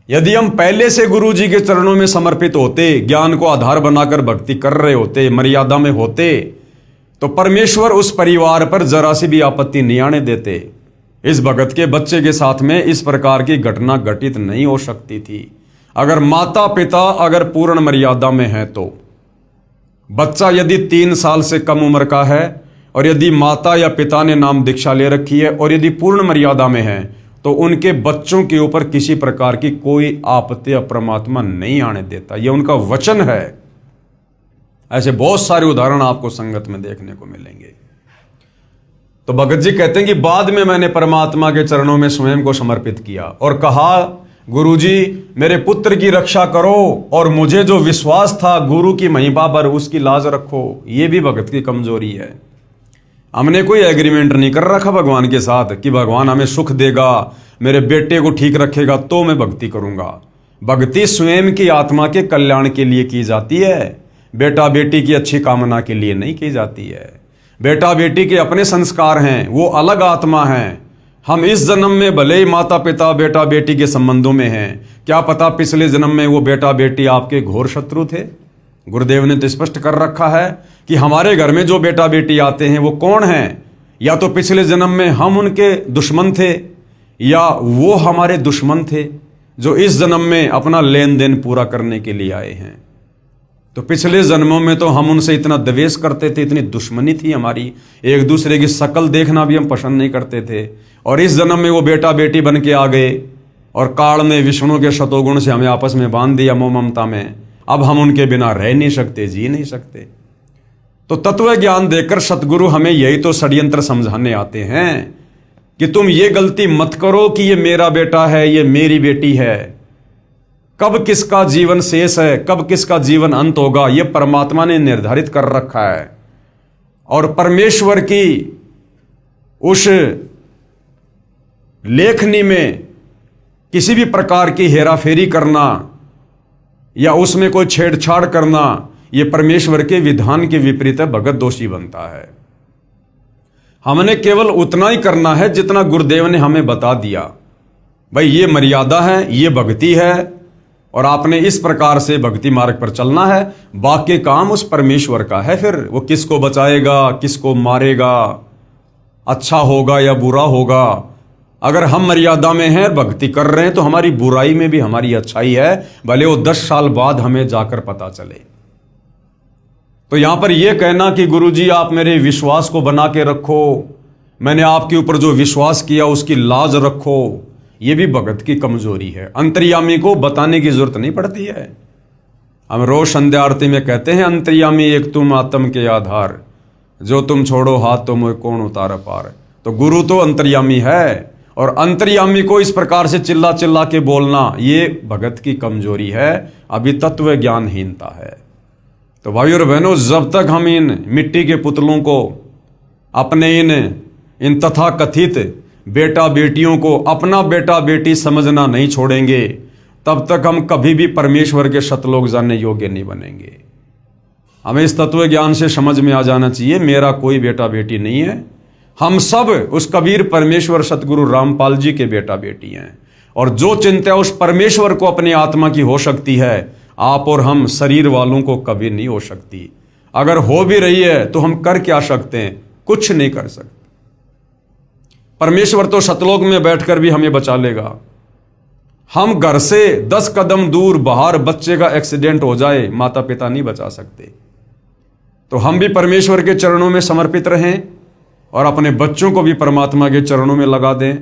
यदि हम पहले से गुरु जी के चरणों में समर्पित होते, ज्ञान को आधार बनाकर भक्ति कर रहे होते, मर्यादा में होते, तो परमेश्वर उस परिवार पर जरा सी भी आपत्ति नहीं आने देते। इस भगत के बच्चे के साथ में इस प्रकार की घटना घटित नहीं हो सकती थी। अगर माता पिता अगर पूर्ण मर्यादा में है तो बच्चा यदि 3 साल से कम उम्र का है, और यदि माता या पिता ने नाम दीक्षा ले रखी है और यदि पूर्ण मर्यादा में है, तो उनके बच्चों के ऊपर किसी प्रकार की कोई आपत्ति या परमात्मा नहीं आने देता। यह उनका वचन है। ऐसे बहुत सारे उदाहरण आपको संगत में देखने को मिलेंगे। तो भगत जी कहते हैं कि बाद में मैंने परमात्मा के चरणों में स्वयं को समर्पित किया और कहा, गुरुजी मेरे पुत्र की रक्षा करो, और मुझे जो विश्वास था गुरु की महिमा पर, उसकी लाज रखो। ये भी भगत की कमजोरी है। हमने कोई एग्रीमेंट नहीं कर रखा भगवान के साथ कि भगवान हमें सुख देगा, मेरे बेटे को ठीक रखेगा तो मैं भक्ति करूंगा। भक्ति स्वयं की आत्मा के कल्याण के लिए की जाती है, बेटा बेटी की अच्छी कामना के लिए नहीं की जाती है। बेटा बेटी के अपने संस्कार हैं, वो अलग आत्मा हैं। हम इस जन्म में भले ही माता पिता बेटा बेटी के संबंधों में हैं, क्या पता पिछले जन्म में वो बेटा बेटी आपके घोर शत्रु थे। गुरुदेव ने तो स्पष्ट कर रखा है कि हमारे घर में जो बेटा बेटी आते हैं वो कौन हैं, या तो पिछले जन्म में हम उनके दुश्मन थे, या वो हमारे दुश्मन थे जो इस जन्म में अपना लेन देन पूरा करने के लिए आए हैं। तो पिछले जन्मों में तो हम उनसे इतना द्वेष करते थे, इतनी दुश्मनी थी हमारी, एक दूसरे की शक्ल देखना भी हम पसंद नहीं करते थे, और इस जन्म में वो बेटा बेटी बन के आ गए, और काल ने विष्णु के शतोगुण से हमें आपस में बांध दिया मोह ममता में। अब हम उनके बिना रह नहीं सकते, जी नहीं सकते। तो तत्व ज्ञान देकर सतगुरु हमें यही तो षड्यंत्र समझाने आते हैं कि तुम ये गलती मत करो कि ये मेरा बेटा है, ये मेरी बेटी है। कब किसका जीवन शेष है, कब किसका जीवन अंत होगा, ये परमात्मा ने निर्धारित कर रखा है। और परमेश्वर की उस लेखनी में किसी भी प्रकार की हेराफेरी करना या उसमें कोई छेड़छाड़ करना, यह परमेश्वर के विधान के विपरीत है, भगत दोषी बनता है। हमने केवल उतना ही करना है जितना गुरुदेव ने हमें बता दिया। भाई ये मर्यादा है, ये भक्ति है, और आपने इस प्रकार से भक्ति मार्ग पर चलना है। बाकी काम उस परमेश्वर का है। फिर वो किसको बचाएगा, किसको मारेगा, अच्छा होगा या बुरा होगा। अगर हम मर्यादा में हैं, भक्ति कर रहे हैं, तो हमारी बुराई में भी हमारी अच्छाई है, भले वो 10 साल बाद हमें जाकर पता चले। तो यहां पर यह कहना कि गुरुजी आप मेरे विश्वास को बना के रखो, मैंने आपके ऊपर जो विश्वास किया उसकी लाज रखो, यह भी भगत की कमजोरी है। अंतर्यामी को बताने की जरूरत नहीं पड़ती है। हम रोज संध्या आरती में कहते हैं, अंतर्यामी एक तुम आत्म के आधार, जो तुम छोड़ो हाथ तो मुझे कौन उतार पार। तो गुरु तो अंतर्यामी है, और अंतर्यामी को इस प्रकार से चिल्ला चिल्ला के बोलना, ये भगत की कमजोरी है, अभी तत्व ज्ञानहीनता है। तो भाई और बहनों, जब तक हम इन मिट्टी के पुतलों को, अपने इन तथा कथित बेटा बेटियों को अपना बेटा बेटी समझना नहीं छोड़ेंगे, तब तक हम कभी भी परमेश्वर के सतलोक जानने योग्य नहीं बनेंगे। हमें इस तत्व ज्ञान से समझ में आ जाना चाहिए, मेरा कोई बेटा बेटी नहीं है। हम सब उस कबीर परमेश्वर सतगुरु रामपाल जी के बेटा बेटी हैं, और जो चिंता उस परमेश्वर को अपनी आत्मा की हो सकती है, आप और हम शरीर वालों को कभी नहीं हो सकती। अगर हो भी रही है तो हम कर क्या सकते हैं? कुछ नहीं कर सकते। परमेश्वर तो सतलोक में बैठकर भी हमें बचा लेगा। हम घर से 10 कदम दूर बाहर बच्चे का एक्सीडेंट हो जाए, माता पिता नहीं बचा सकते। तो हम भी परमेश्वर के चरणों में समर्पित रहें और अपने बच्चों को भी परमात्मा के चरणों में लगा दें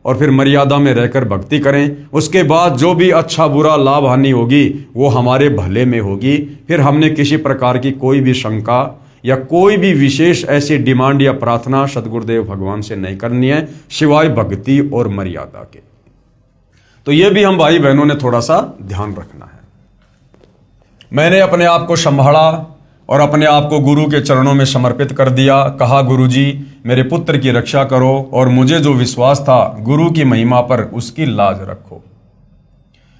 और फिर मर्यादा में रहकर भक्ति करें। उसके बाद जो भी अच्छा बुरा लाभ हानि होगी वो हमारे भले में होगी। फिर हमने किसी प्रकार की कोई भी शंका या कोई भी विशेष ऐसी डिमांड या प्रार्थना सतगुरुदेव भगवान से नहीं करनी है, सिवाय भक्ति और मर्यादा के। तो ये भी हम भाई बहनों ने थोड़ा सा ध्यान रखना है। मैंने अपने आप को संभाला और अपने आप को गुरु के चरणों में समर्पित कर दिया। कहा, गुरु जी मेरे पुत्र की रक्षा करो और मुझे जो विश्वास था गुरु की महिमा पर, उसकी लाज रखो।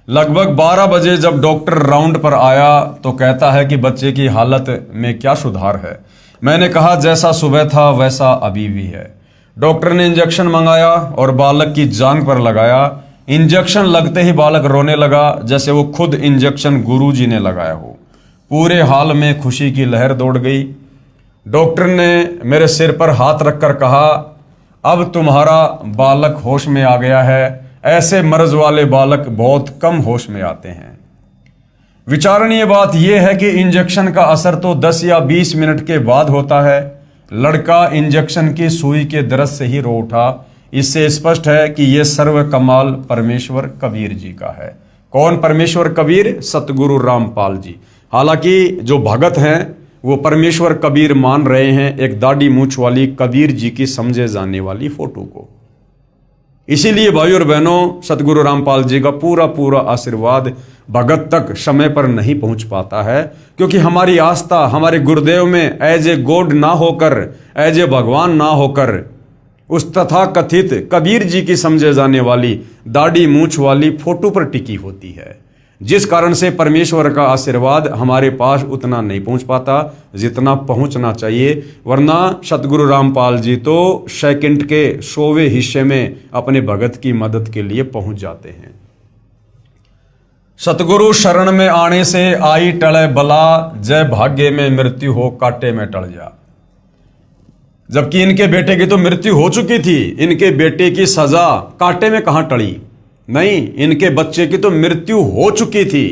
लगभग 12 बजे जब डॉक्टर राउंड पर आया तो कहता है कि बच्चे की हालत में क्या सुधार है। मैंने कहा, जैसा सुबह था वैसा अभी भी है। डॉक्टर ने इंजेक्शन मंगाया और बालक की जांघ पर लगाया। इंजेक्शन लगते ही बालक रोने लगा जैसे वो खुद इंजेक्शन गुरु जी ने लगाया हो। पूरे हाल में खुशी की लहर दौड़ गई। डॉक्टर ने मेरे सिर पर हाथ रखकर कहा, अब तुम्हारा बालक होश में आ गया है। ऐसे मर्ज वाले बालक बहुत कम होश में आते हैं। विचारणीय बात यह है कि इंजेक्शन का असर तो 10 या 20 मिनट के बाद होता है। लड़का इंजेक्शन की सुई के दर्द से ही रो उठा। इससे स्पष्ट है कि यह सर्व कमाल परमेश्वर कबीर जी का है। कौन परमेश्वर कबीर? सतगुरु रामपाल जी। हालांकि जो भगत हैं वो परमेश्वर कबीर मान रहे हैं एक दाढ़ी मूंछ वाली कबीर जी की समझे जाने वाली फोटो को। इसीलिए भाई और बहनों, सतगुरु रामपाल जी का पूरा आशीर्वाद भगत तक समय पर नहीं पहुंच पाता है, क्योंकि हमारी आस्था हमारे गुरुदेव में एज ए गॉड ना होकर, एज ए भगवान ना होकर, उस तथा कथित कबीर जी की समझे जाने वाली दाढ़ी मूंछ वाली फोटो पर टिकी होती है, जिस कारण से परमेश्वर का आशीर्वाद हमारे पास उतना नहीं पहुंच पाता जितना पहुंचना चाहिए। वरना सतगुरु रामपाल जी तो सेकंड के 100वें हिस्से में अपने भगत की मदद के लिए पहुंच जाते हैं। सतगुरु शरण में आने से आई टले बला, जय भाग्य में मृत्यु हो कांटे में टल जा। जबकि इनके बेटे की तो मृत्यु हो चुकी थी, इनके बेटे की सजा कांटे में कहां टली? नहीं, इनके बच्चे की तो मृत्यु हो चुकी थी।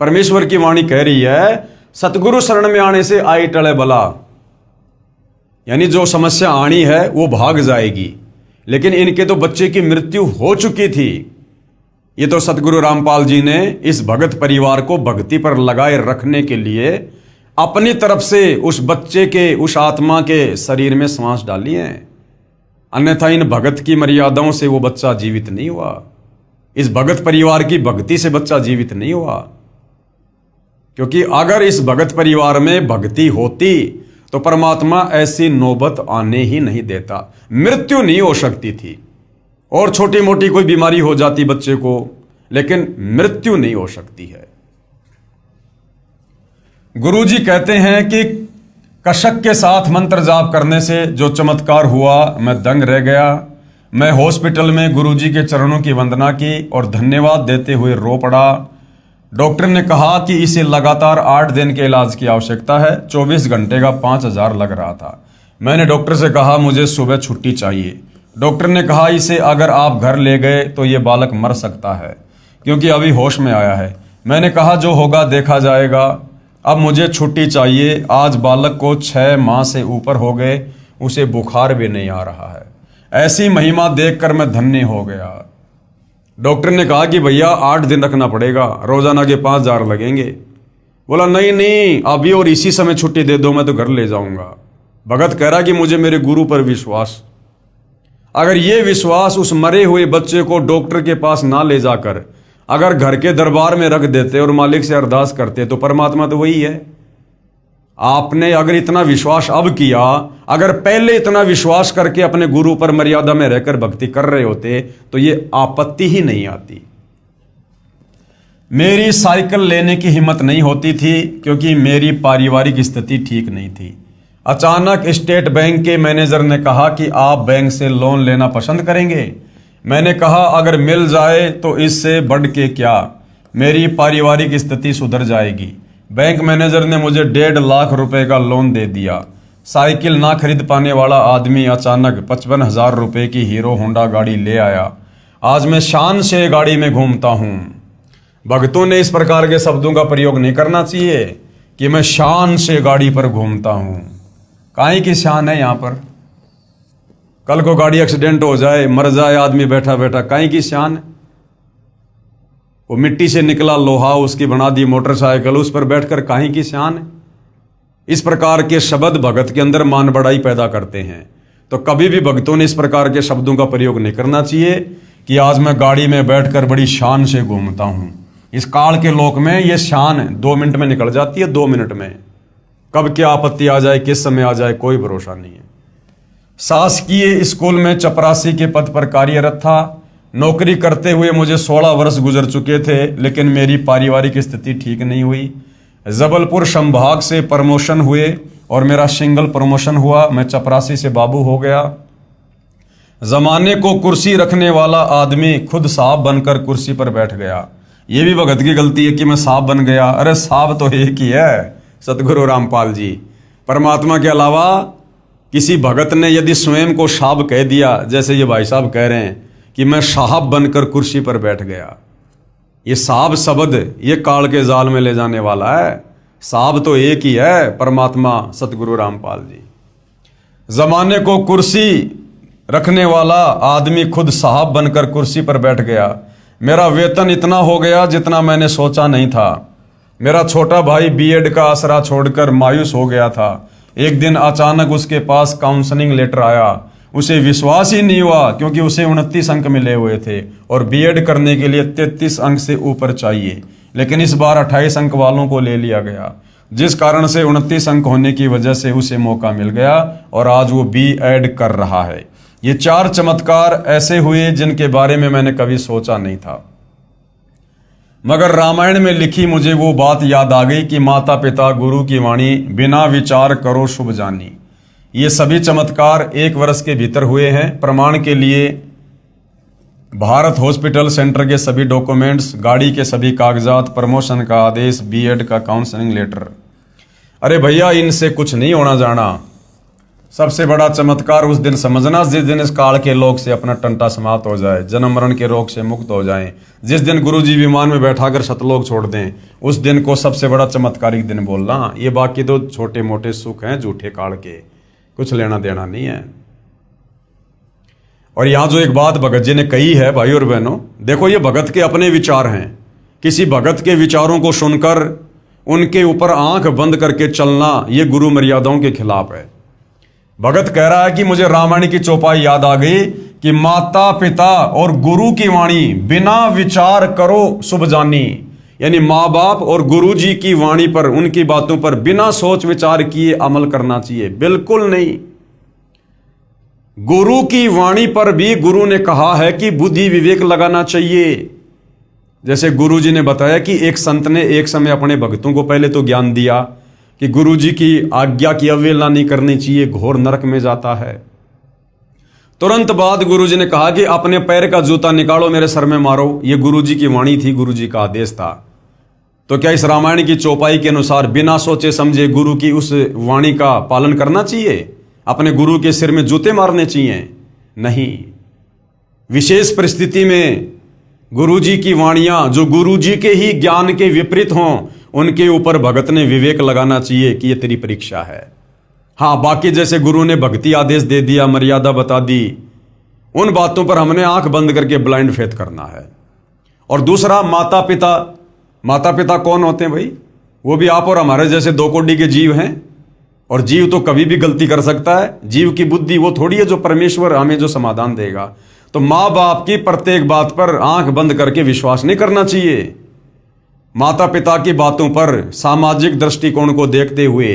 परमेश्वर की वाणी कह रही है, सतगुरु शरण में आने से आई टले बला, यानी जो समस्या आनी है वो भाग जाएगी। लेकिन इनके तो बच्चे की मृत्यु हो चुकी थी। ये तो सतगुरु रामपाल जी ने इस भगत परिवार को भक्ति पर लगाए रखने के लिए अपनी तरफ से उस बच्चे के, उस आत्मा के शरीर में सांस डाली है। अन्यथा इन भगत की मर्यादाओं से वो बच्चा जीवित नहीं हुआ। इस भगत परिवार की भक्ति से बच्चा जीवित नहीं हुआ। क्योंकि अगर इस भगत परिवार में भक्ति होती तो परमात्मा ऐसी नौबत आने ही नहीं देता। मृत्यु नहीं हो सकती थी, और छोटी मोटी कोई बीमारी हो जाती बच्चे को, लेकिन मृत्यु नहीं हो सकती है। गुरुजी कहते हैं कि कशक के साथ मंत्र जाप करने से जो चमत्कार हुआ, मैं दंग रह गया। मैं हॉस्पिटल में गुरुजी के चरणों की वंदना की और धन्यवाद देते हुए रो पड़ा। डॉक्टर ने कहा कि इसे लगातार 8 दिन के इलाज की आवश्यकता है। 24 घंटे का 5000 लग रहा था। मैंने डॉक्टर से कहा मुझे सुबह छुट्टी चाहिए। डॉक्टर ने कहा इसे अगर आप घर ले गए तो ये बालक मर सकता है, क्योंकि अभी होश में आया है। मैंने कहा जो होगा देखा जाएगा, अब मुझे छुट्टी चाहिए। आज बालक को 6 माह से ऊपर हो गए, उसे बुखार भी नहीं आ रहा है। ऐसी महिमा देखकर मैं धन्य हो गया। डॉक्टर ने कहा कि भैया 8 दिन रखना पड़ेगा, रोजाना के 5000 लगेंगे। बोला नहीं, अभी और इसी समय छुट्टी दे दो, मैं तो घर ले जाऊंगा। भगत कह रहा कि मुझे मेरे गुरु पर विश्वास। अगर ये विश्वास उस मरे हुए बच्चे को डॉक्टर के पास ना ले जाकर अगर घर के दरबार में रख देते और मालिक से अरदास करते, तो परमात्मा तो वही है। आपने अगर इतना विश्वास अब किया, अगर पहले इतना विश्वास करके अपने गुरु पर मर्यादा में रहकर भक्ति कर रहे होते, तो ये आपत्ति ही नहीं आती। मेरी साइकिल लेने की हिम्मत नहीं होती थी, क्योंकि मेरी पारिवारिक स्थिति ठीक नहीं थी। अचानक स्टेट बैंक के मैनेजर ने कहा कि आप बैंक से लोन लेना पसंद करेंगे। मैंने कहा अगर मिल जाए तो इससे बढ़ के क्या, मेरी पारिवारिक स्थिति सुधर जाएगी। बैंक मैनेजर ने मुझे 1.5 लाख रुपए का लोन दे दिया। साइकिल ना खरीद पाने वाला आदमी अचानक 55,000 रुपए की हीरो होंडा गाड़ी ले आया। आज मैं शान से गाड़ी में घूमता हूं। भक्तों ने इस प्रकार के शब्दों का प्रयोग नहीं करना चाहिए कि मैं शान से गाड़ी पर घूमता हूं। काहे की शान है यहां पर? कल को गाड़ी एक्सीडेंट हो जाए, मर जाए आदमी बैठा बैठा, काहे की शान? वो मिट्टी से निकला लोहा, उसकी बना दी मोटरसाइकिल, उस पर बैठकर काहे की शान? इस प्रकार के शब्द भगत के अंदर मान बढ़ाई पैदा करते हैं। तो कभी भी भक्तों ने इस प्रकार के शब्दों का प्रयोग नहीं करना चाहिए कि आज मैं गाड़ी में बैठकर बड़ी शान से घूमता हूं। इस काल के लोक में ये शान 2 मिनट में निकल जाती है, 2 मिनट में। कब क्या आपत्ति आ जाए, किस समय आ जाए, कोई भरोसा नहीं है। शासकीय स्कूल में चपरासी के पद पर कार्यरत था। नौकरी करते हुए मुझे 16 वर्ष गुजर चुके थे, लेकिन मेरी पारिवारिक स्थिति ठीक नहीं हुई। जबलपुर संभाग से प्रमोशन हुए और मेरा सिंगल प्रमोशन हुआ। मैं चपरासी से बाबू हो गया। जमाने को कुर्सी रखने वाला आदमी खुद साहब बनकर कुर्सी पर बैठ गया। ये भी भगत की गलती है कि मैं साहब बन गया। अरे साहब तो एक ही है, सतगुरु रामपाल जी। परमात्मा के अलावा किसी भगत ने यदि स्वयं को साहब कह दिया, जैसे ये भाई साहब कह रहे हैं कि मैं साहब बनकर कुर्सी पर बैठ गया, ये साहब शब्द ये काल के जाल में ले जाने वाला है। साहब तो एक ही है, परमात्मा सतगुरु रामपाल जी। जमाने को कुर्सी रखने वाला आदमी खुद साहब बनकर कुर्सी पर बैठ गया। मेरा वेतन इतना हो गया जितना मैंने सोचा नहीं था। मेरा छोटा भाई बीएड का आसरा छोड़कर मायूस हो गया था। एक दिन अचानक उसके पास काउंसलिंग लेटर आया। उसे विश्वास ही नहीं हुआ, क्योंकि उसे 29 अंक मिले हुए थे और बीएड करने के लिए 33 अंक से ऊपर चाहिए, लेकिन इस बार 28 अंक वालों को ले लिया गया, जिस कारण से 29 अंक होने की वजह से उसे मौका मिल गया और आज वो बीएड कर रहा है। ये 4 चमत्कार ऐसे हुए जिनके बारे में मैंने कभी सोचा नहीं था, मगर रामायण में लिखी मुझे वो बात याद आ गई कि माता पिता गुरु की वाणी बिना विचार करो शुभ जानी। ये सभी चमत्कार 1 वर्ष के भीतर हुए हैं। प्रमाण के लिए भारत हॉस्पिटल सेंटर के सभी डॉक्यूमेंट्स, गाड़ी के सभी कागजात, प्रमोशन का आदेश, बीएड का काउंसलिंग लेटर। अरे भैया, इनसे कुछ नहीं होना जाना। सबसे बड़ा चमत्कार उस दिन समझना जिस दिन इस काल के लोग से अपना टंटा समाप्त हो जाए, जन्म मरण के रोग से मुक्त हो जाएं। जिस दिन गुरुजी विमान में बैठाकर सतलोक छोड़ दें, उस दिन को सबसे बड़ा चमत्कारिक दिन बोलना। ये बाकी तो छोटे मोटे सुख हैं झूठे काल के, कुछ लेना देना नहीं है। और यहां जो एक बात भगत जी ने कही है भाई और बहनों, देखो ये भगत के अपने विचार हैं। किसी भगत के विचारों को सुनकर उनके ऊपर आंख बंद करके चलना ये गुरु मर्यादाओं के खिलाफ है। भगत कह रहा है कि मुझे रामायण की चौपाई याद आ गई कि माता पिता और गुरु की वाणी बिना विचार करो शुभ जानी। यानी माँ बाप और गुरु जी की वाणी पर, उनकी बातों पर बिना सोच विचार किए अमल करना चाहिए, बिल्कुल नहीं। गुरु की वाणी पर भी गुरु ने कहा है कि बुद्धि विवेक लगाना चाहिए। जैसे गुरु जी ने बताया कि एक संत ने एक समय अपने भक्तों को पहले तो ज्ञान दिया कि गुरु जी की आज्ञा की अवहेलना नहीं करनी चाहिए, घोर नरक में जाता है। तुरंत बाद गुरु जी ने कहा कि अपने पैर का जूता निकालो, मेरे सर में मारो। ये गुरु जी की वाणी थी, गुरु जी का आदेश था। तो क्या इस रामायण की चौपाई के अनुसार बिना सोचे समझे गुरु की उस वाणी का पालन करना चाहिए? अपने गुरु के सिर में जूते मारने चाहिए? नहीं। विशेष परिस्थिति में गुरु जी की वाणियां जो गुरु जी के ही ज्ञान के विपरीत हों, उनके ऊपर भगत ने विवेक लगाना चाहिए कि ये तेरी परीक्षा है। हाँ, बाकी जैसे गुरु ने भक्ति आदेश दे दिया, मर्यादा बता दी, उन बातों पर हमने आंख बंद करके ब्लाइंड फेथ करना है। और दूसरा, माता पिता। माता पिता कौन होते हैं भाई? वो भी आप और हमारे जैसे 2 कोटि के जीव हैं। और जीव तो कभी भी गलती कर सकता है। जीव की बुद्धि वो थोड़ी है जो परमेश्वर हमें जो समाधान देगा। तो माँ बाप की प्रत्येक बात पर आंख बंद करके विश्वास नहीं करना चाहिए। माता पिता की बातों पर सामाजिक दृष्टिकोण को देखते हुए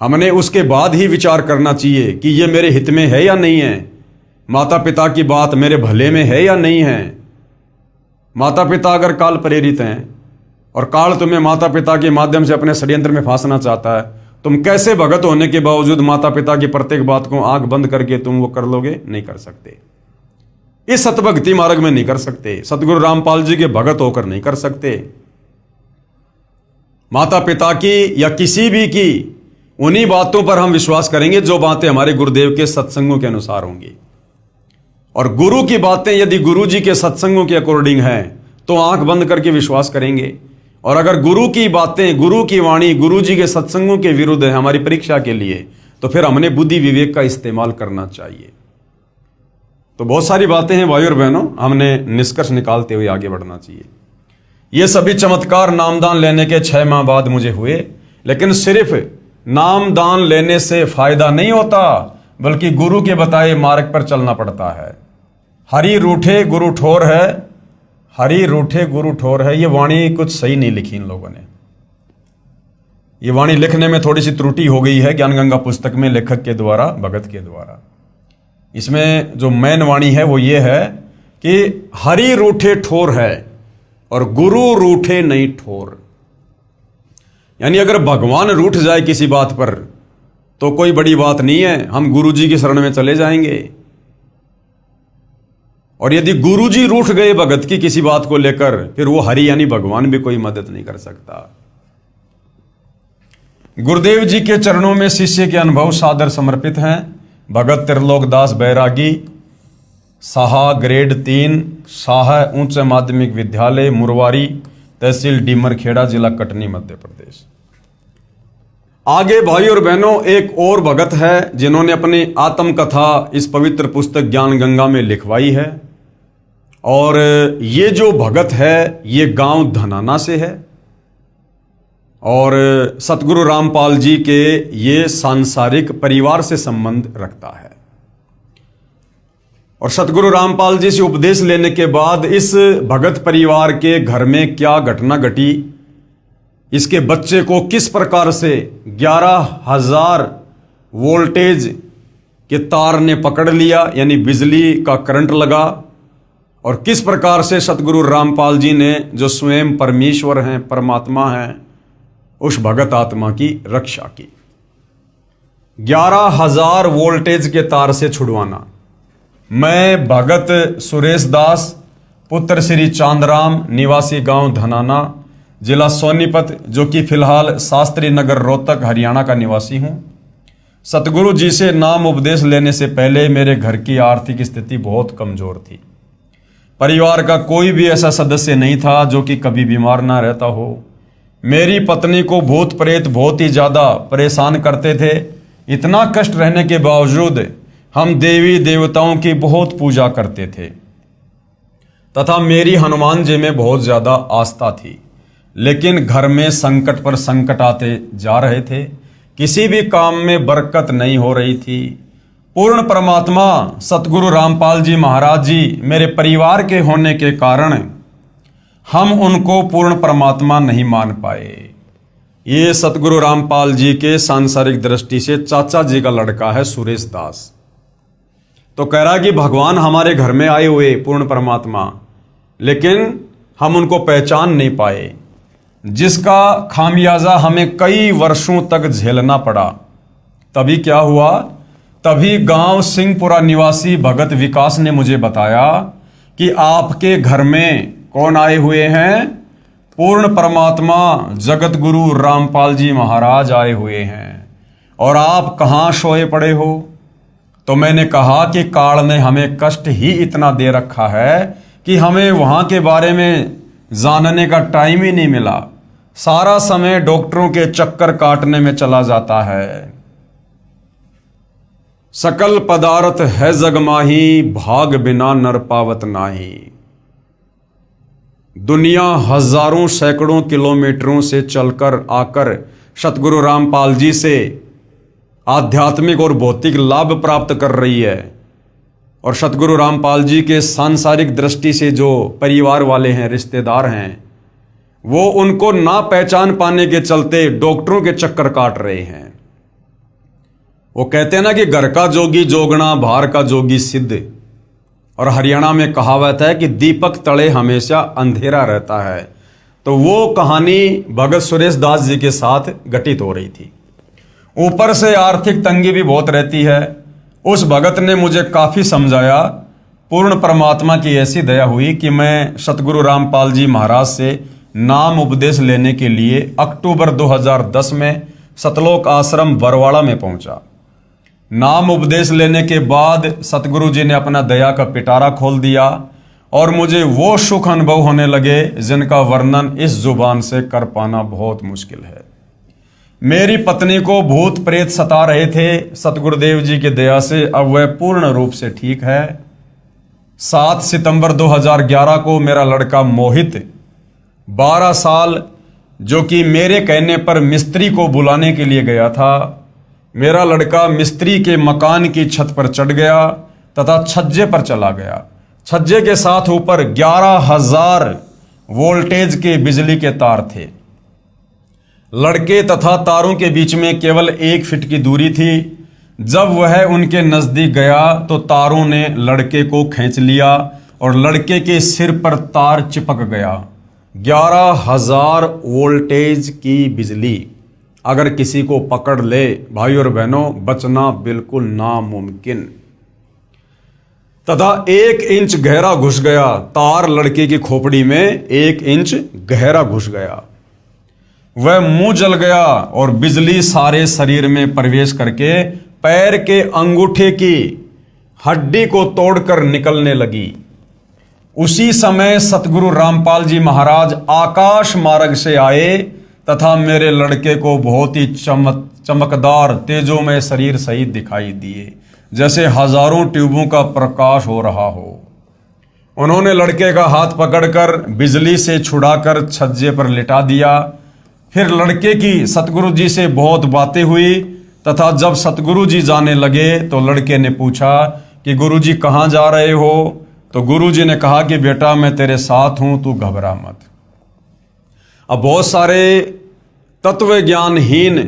हमने उसके बाद ही विचार करना चाहिए कि ये मेरे हित में है या नहीं है, माता पिता की बात मेरे भले में है या नहीं है। माता पिता अगर काल प्रेरित हैं और काल तुम्हें माता पिता के माध्यम से अपने षड्यंत्र में फांसना चाहता है, तुम कैसे भगत होने के बावजूद माता पिता की प्रत्येक बात को आंख बंद करके तुम वो कर लोगे? नहीं कर सकते। इस सतभक्ति मार्ग में नहीं कर सकते, सतगुरु रामपाल जी के भगत होकर नहीं कर सकते। माता पिता की या किसी भी की उन्हीं बातों पर हम विश्वास करेंगे जो बातें हमारे गुरुदेव के सत्संगों के अनुसार होंगी। और गुरु की बातें यदि गुरु जी के सत्संगों के अकॉर्डिंग हैं तो आंख बंद करके विश्वास करेंगे। और अगर गुरु की बातें, गुरु की वाणी गुरु जी के सत्संगों के विरुद्ध है हमारी परीक्षा के लिए, तो फिर हमने बुद्धि विवेक का इस्तेमाल करना चाहिए। तो बहुत सारी बातें हैं भाई और बहनों, हमने निष्कर्ष निकालते हुए आगे बढ़ना चाहिए। ये सभी चमत्कार नामदान लेने के 6 माह बाद मुझे हुए, लेकिन सिर्फ नामदान लेने से फायदा नहीं होता, बल्कि गुरु के बताए मार्ग पर चलना पड़ता है। हरि रूठे गुरु ठोर है, हरि रूठे गुरु ठोर है। ये वाणी कुछ सही नहीं लिखी इन लोगों ने। ये वाणी लिखने में थोड़ी सी त्रुटि हो गई है ज्ञान गंगा पुस्तक में, लेखक के द्वारा, भगत के द्वारा। इसमें जो मेन वाणी है वो ये है कि हरि रूठे ठोर है और गुरु रूठे नहीं ठोर। यानी अगर भगवान रूठ जाए किसी बात पर तो कोई बड़ी बात नहीं है, हम गुरु जी की शरण में चले जाएंगे। और यदि गुरु जी रूठ गए भगत की किसी बात को लेकर, फिर वो हरि यानी भगवान भी कोई मदद नहीं कर सकता। गुरुदेव जी के चरणों में शिष्य के अनुभव सादर समर्पित हैं। भगत त्रिलोकदास बैरागी, साहा ग्रेड 3, साहा उच्च माध्यमिक विद्यालय मुरवारी, तहसील डीमरखेड़ा, जिला कटनी, मध्य प्रदेश। आगे भाई और बहनों एक और भगत है जिन्होंने अपनी आत्मकथा इस पवित्र पुस्तक ज्ञान गंगा में लिखवाई है। और ये जो भगत है ये गांव धनाना से है और सतगुरु रामपाल जी के ये सांसारिक परिवार से संबंध रखता है। और सतगुरु रामपाल जी से उपदेश लेने के बाद इस भगत परिवार के घर में क्या घटना घटी, इसके बच्चे को किस प्रकार से 11,000 वोल्टेज के तार ने पकड़ लिया, यानी बिजली का करंट लगा, और किस प्रकार से सतगुरु रामपाल जी ने, जो स्वयं परमेश्वर हैं, परमात्मा हैं, उस भगत आत्मा की रक्षा की। 11,000 वोल्टेज के तार से छुड़वाना। मैं भगत सुरेश दास, पुत्र श्री चांदराम, निवासी गांव धनाना, जिला सोनीपत, जो कि फिलहाल शास्त्री नगर रोहतक हरियाणा का निवासी हूं। सतगुरु जी से नाम उपदेश लेने से पहले मेरे घर की आर्थिक स्थिति बहुत कमजोर थी। परिवार का कोई भी ऐसा सदस्य नहीं था जो कि कभी बीमार ना रहता हो। मेरी पत्नी को भूत प्रेत बहुत ही ज्यादा परेशान करते थे। इतना कष्ट रहने के बावजूद हम देवी देवताओं की बहुत पूजा करते थे तथा मेरी हनुमान जी में बहुत ज्यादा आस्था थी। लेकिन घर में संकट पर संकट आते जा रहे थे, किसी भी काम में बरकत नहीं हो रही थी। पूर्ण परमात्मा सतगुरु रामपाल जी महाराज जी मेरे परिवार के होने के कारण हम उनको पूर्ण परमात्मा नहीं मान पाए। ये सतगुरु रामपाल जी के सांसारिक दृष्टि से चाचा जी का लड़का है सुरेश दास। तो कह रहा कि भगवान हमारे घर में आए हुए पूर्ण परमात्मा, लेकिन हम उनको पहचान नहीं पाए, जिसका खामियाजा हमें कई वर्षों तक झेलना पड़ा। तभी क्या हुआ, तभी गांव सिंहपुरा निवासी भगत विकास ने मुझे बताया कि आपके घर में कौन आए हुए हैं, पूर्ण परमात्मा जगत गुरु रामपाल जी महाराज आए हुए हैं, और आप कहां सोए पड़े हो। तो मैंने कहा कि काल ने हमें कष्ट ही इतना दे रखा है कि हमें वहां के बारे में जानने का टाइम ही नहीं मिला। सारा समय डॉक्टरों के चक्कर काटने में चला जाता है। सकल पदार्थ है जग माही, भाग बिना नर पावत नाही। दुनिया हजारों सैकड़ों किलोमीटरों से चलकर आकर सतगुरु रामपाल जी से आध्यात्मिक और भौतिक लाभ प्राप्त कर रही है। और सतगुरु रामपाल जी के सांसारिक दृष्टि से जो परिवार वाले हैं, रिश्तेदार हैं, वो उनको ना पहचान पाने के चलते डॉक्टरों के चक्कर काट रहे हैं। वो कहते हैं ना कि घर का जोगी जोगना, बाहर का जोगी सिद्ध। और हरियाणा में कहावत है कि दीपक तले हमेशा अंधेरा रहता है। तो वो कहानी भगत सुरेश दास जी के साथ घटित हो रही थी। ऊपर से आर्थिक तंगी भी बहुत रहती है। उस भगत ने मुझे काफी समझाया पूर्ण परमात्मा की ऐसी दया हुई कि मैं सतगुरु रामपाल जी महाराज से नाम उपदेश लेने के लिए अक्टूबर 2010 में सतलोक आश्रम बरवाड़ा में पहुंचा। नाम उपदेश लेने के बाद सतगुरु जी ने अपना दया का पिटारा खोल दिया और मुझे वो सुख अनुभव होने लगे जिनका वर्णन इस जुबान से कर पाना बहुत मुश्किल है। मेरी पत्नी को भूत प्रेत सता रहे थे, सतगुरुदेव जी की दया से अब वह पूर्ण रूप से ठीक है। 7 सितंबर 2011 को मेरा लड़का मोहित 12 साल, जो कि मेरे कहने पर मिस्त्री को बुलाने के लिए गया था, मेरा लड़का मिस्त्री के मकान की छत पर चढ़ गया तथा छज्जे पर चला गया। छज्जे के साथ ऊपर 11,000 वोल्टेज के बिजली के तार थे। लड़के तथा तारों के बीच में केवल 1 फीट की दूरी थी। जब वह उनके नजदीक गया तो तारों ने लड़के को खींच लिया और लड़के के सिर पर तार चिपक गया। 11,000 वोल्टेज की बिजली अगर किसी को पकड़ ले, भाई और बहनों, बचना बिल्कुल नामुमकिन। तथा 1 इंच गहरा घुस गया, तार लड़के की खोपड़ी में 1 इंच गहरा घुस गया। वह मुंह जल गया और बिजली सारे शरीर में प्रवेश करके पैर के अंगूठे की हड्डी को तोड़कर निकलने लगी। उसी समय सतगुरु रामपाल जी महाराज आकाश मार्ग से आए तथा मेरे लड़के को बहुत ही चमकदार तेजोमय शरीर सहित दिखाई दिए, जैसे हजारों ट्यूबों का प्रकाश हो रहा हो। उन्होंने लड़के का हाथ पकड़कर बिजली से छुड़ाकर छज्जे पर लिटा दिया। फिर लड़के की सतगुरु जी से बहुत बातें हुई तथा जब सतगुरु जी जाने लगे तो लड़के ने पूछा कि गुरु जी कहाँ जा रहे हो? तो गुरु जी ने कहा कि बेटा मैं तेरे साथ हूं, तू घबरा मत। अब बहुत सारे तत्व ज्ञानहीन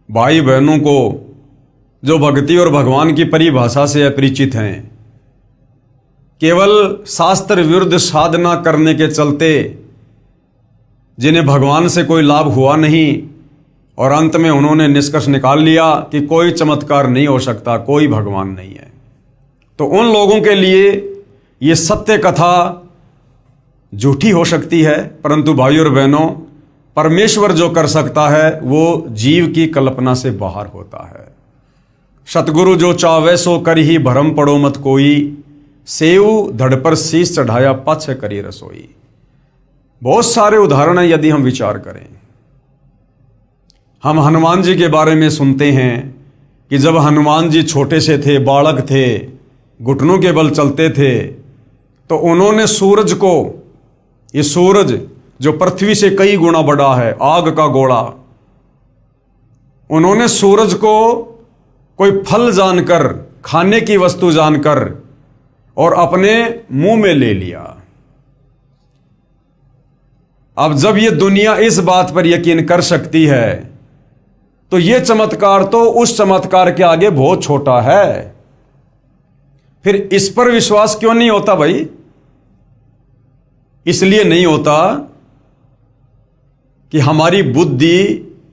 भाई बहनों को जो भक्ति और भगवान की परिभाषा से अपरिचित हैं, केवल शास्त्र विरुद्ध साधना करने के चलते जिन्हें भगवान से कोई लाभ हुआ नहीं और अंत में उन्होंने निष्कर्ष निकाल लिया कि कोई चमत्कार नहीं हो सकता, कोई भगवान नहीं है, तो उन लोगों के लिए ये सत्य कथा झूठी हो सकती है। परंतु भाई और बहनों, परमेश्वर जो कर सकता है वो जीव की कल्पना से बाहर होता है। सतगुरु जो चावे सो कर ही भरम पड़ो मत कोई, सेव धड़ पर शीश चढ़ाया पछ करी रसोई। बहुत सारे उदाहरण हैं यदि हम विचार करें। हम हनुमान जी के बारे में सुनते हैं कि जब हनुमान जी छोटे से थे, बालक थे, घुटनों के बल चलते थे, तो उन्होंने सूरज को, ये सूरज जो पृथ्वी से कई गुना बड़ा है, आग का गोला, उन्होंने सूरज को कोई फल जानकर, खाने की वस्तु जानकर और अपने मुंह में ले लिया। अब जब ये दुनिया इस बात पर यकीन कर सकती है तो ये चमत्कार तो उस चमत्कार के आगे बहुत छोटा है। फिर इस पर विश्वास क्यों नहीं होता भाई? इसलिए नहीं होता कि हमारी बुद्धि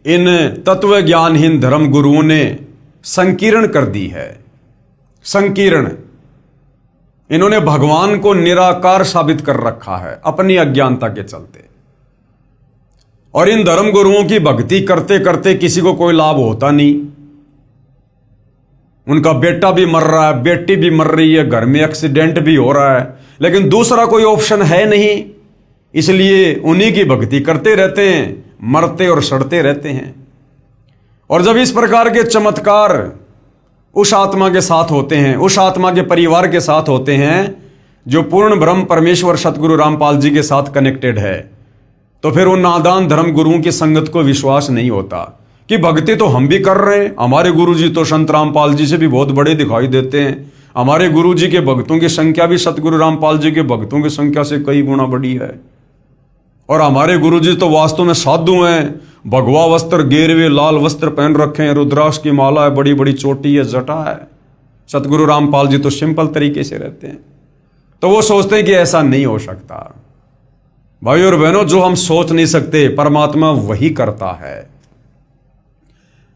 इन तत्व ज्ञानहीन धर्म गुरुओं ने संकीर्ण कर दी है। संकीर्ण, इन्होंने भगवान को निराकार साबित कर रखा है अपनी अज्ञानता के चलते। और इन धर्म गुरुओं की भक्ति करते करते किसी को कोई लाभ होता नहीं। उनका बेटा भी मर रहा है, बेटी भी मर रही है, घर में एक्सीडेंट भी हो रहा है, लेकिन दूसरा कोई ऑप्शन है नहीं, इसलिए उन्हीं की भक्ति करते रहते हैं, मरते और सड़ते रहते हैं। और जब इस प्रकार के चमत्कार उस आत्मा के साथ होते हैं, उस आत्मा के परिवार के साथ होते हैं जो पूर्ण ब्रह्म परमेश्वर सतगुरु रामपाल जी के साथ कनेक्टेड है, तो फिर उन नादान धर्म गुरुओं की संगत को विश्वास नहीं होता कि भक्ति तो हम भी कर रहे हैं, हमारे गुरु जी तो संत रामपाल जी से भी बहुत बड़े दिखाई देते हैं, हमारे गुरु जी के भक्तों की संख्या भी सतगुरु रामपाल जी के भक्तों की संख्या से कई गुना बड़ी है, और हमारे गुरु जी तो वास्तव में साधु हैं, भगवा वस्त्र, गेरवे लाल वस्त्र पहन रखे हैं, रुद्राक्ष की माला है, बड़ी बड़ी चोटी है, जटा है। सतगुरु रामपाल जी तो सिंपल तरीके से रहते हैं। तो वो सोचते हैं कि ऐसा नहीं हो सकता। भाई और बहनों, जो हम सोच नहीं सकते परमात्मा वही करता है।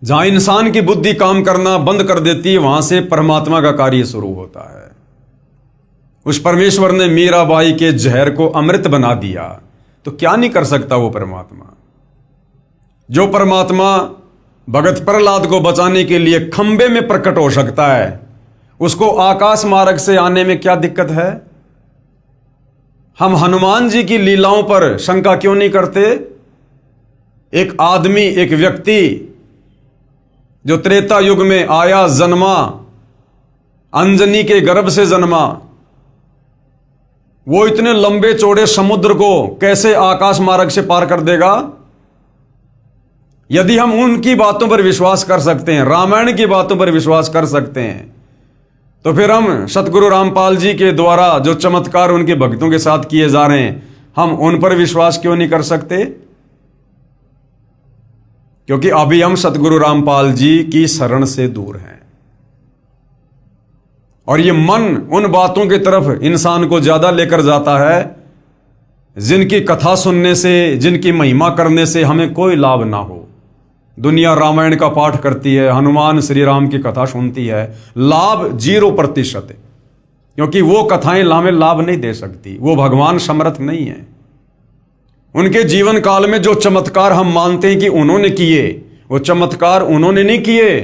जहां इंसान की बुद्धि काम करना बंद कर देती है, वहां से परमात्मा का कार्य शुरू होता है। उस परमेश्वर ने मीराबाई के जहर को अमृत बना दिया, तो क्या नहीं कर सकता वो परमात्मा। जो परमात्मा भगत प्रहलाद को बचाने के लिए खंबे में प्रकट हो सकता है, उसको आकाश मार्ग से आने में क्या दिक्कत है। हम हनुमान जी की लीलाओं पर शंका क्यों नहीं करते। एक आदमी, एक व्यक्ति जो त्रेता युग में आया, जन्मा, अंजनी के गर्भ से जन्मा, वो इतने लंबे चौड़े समुद्र को कैसे आकाश मार्ग से पार कर देगा। यदि हम उनकी बातों पर विश्वास कर सकते हैं, रामायण की बातों पर विश्वास कर सकते हैं, तो फिर हम सतगुरु रामपाल जी के द्वारा जो चमत्कार उनके भक्तों के साथ किए जा रहे हैं, हम उन पर विश्वास क्यों नहीं कर सकते। क्योंकि अभी हम सतगुरु रामपाल जी की शरण से दूर हैं, और ये मन उन बातों की तरफ इंसान को ज्यादा लेकर जाता है जिनकी कथा सुनने से, जिनकी महिमा करने से हमें कोई लाभ ना हो। दुनिया रामायण का पाठ करती है, हनुमान श्री राम की कथा सुनती है, लाभ 0%, क्योंकि वो कथाएं हमें लाभ नहीं दे सकती। वो भगवान समर्थ नहीं है। उनके जीवन काल में जो चमत्कार हम मानते हैं कि उन्होंने किए, वो चमत्कार उन्होंने नहीं किए।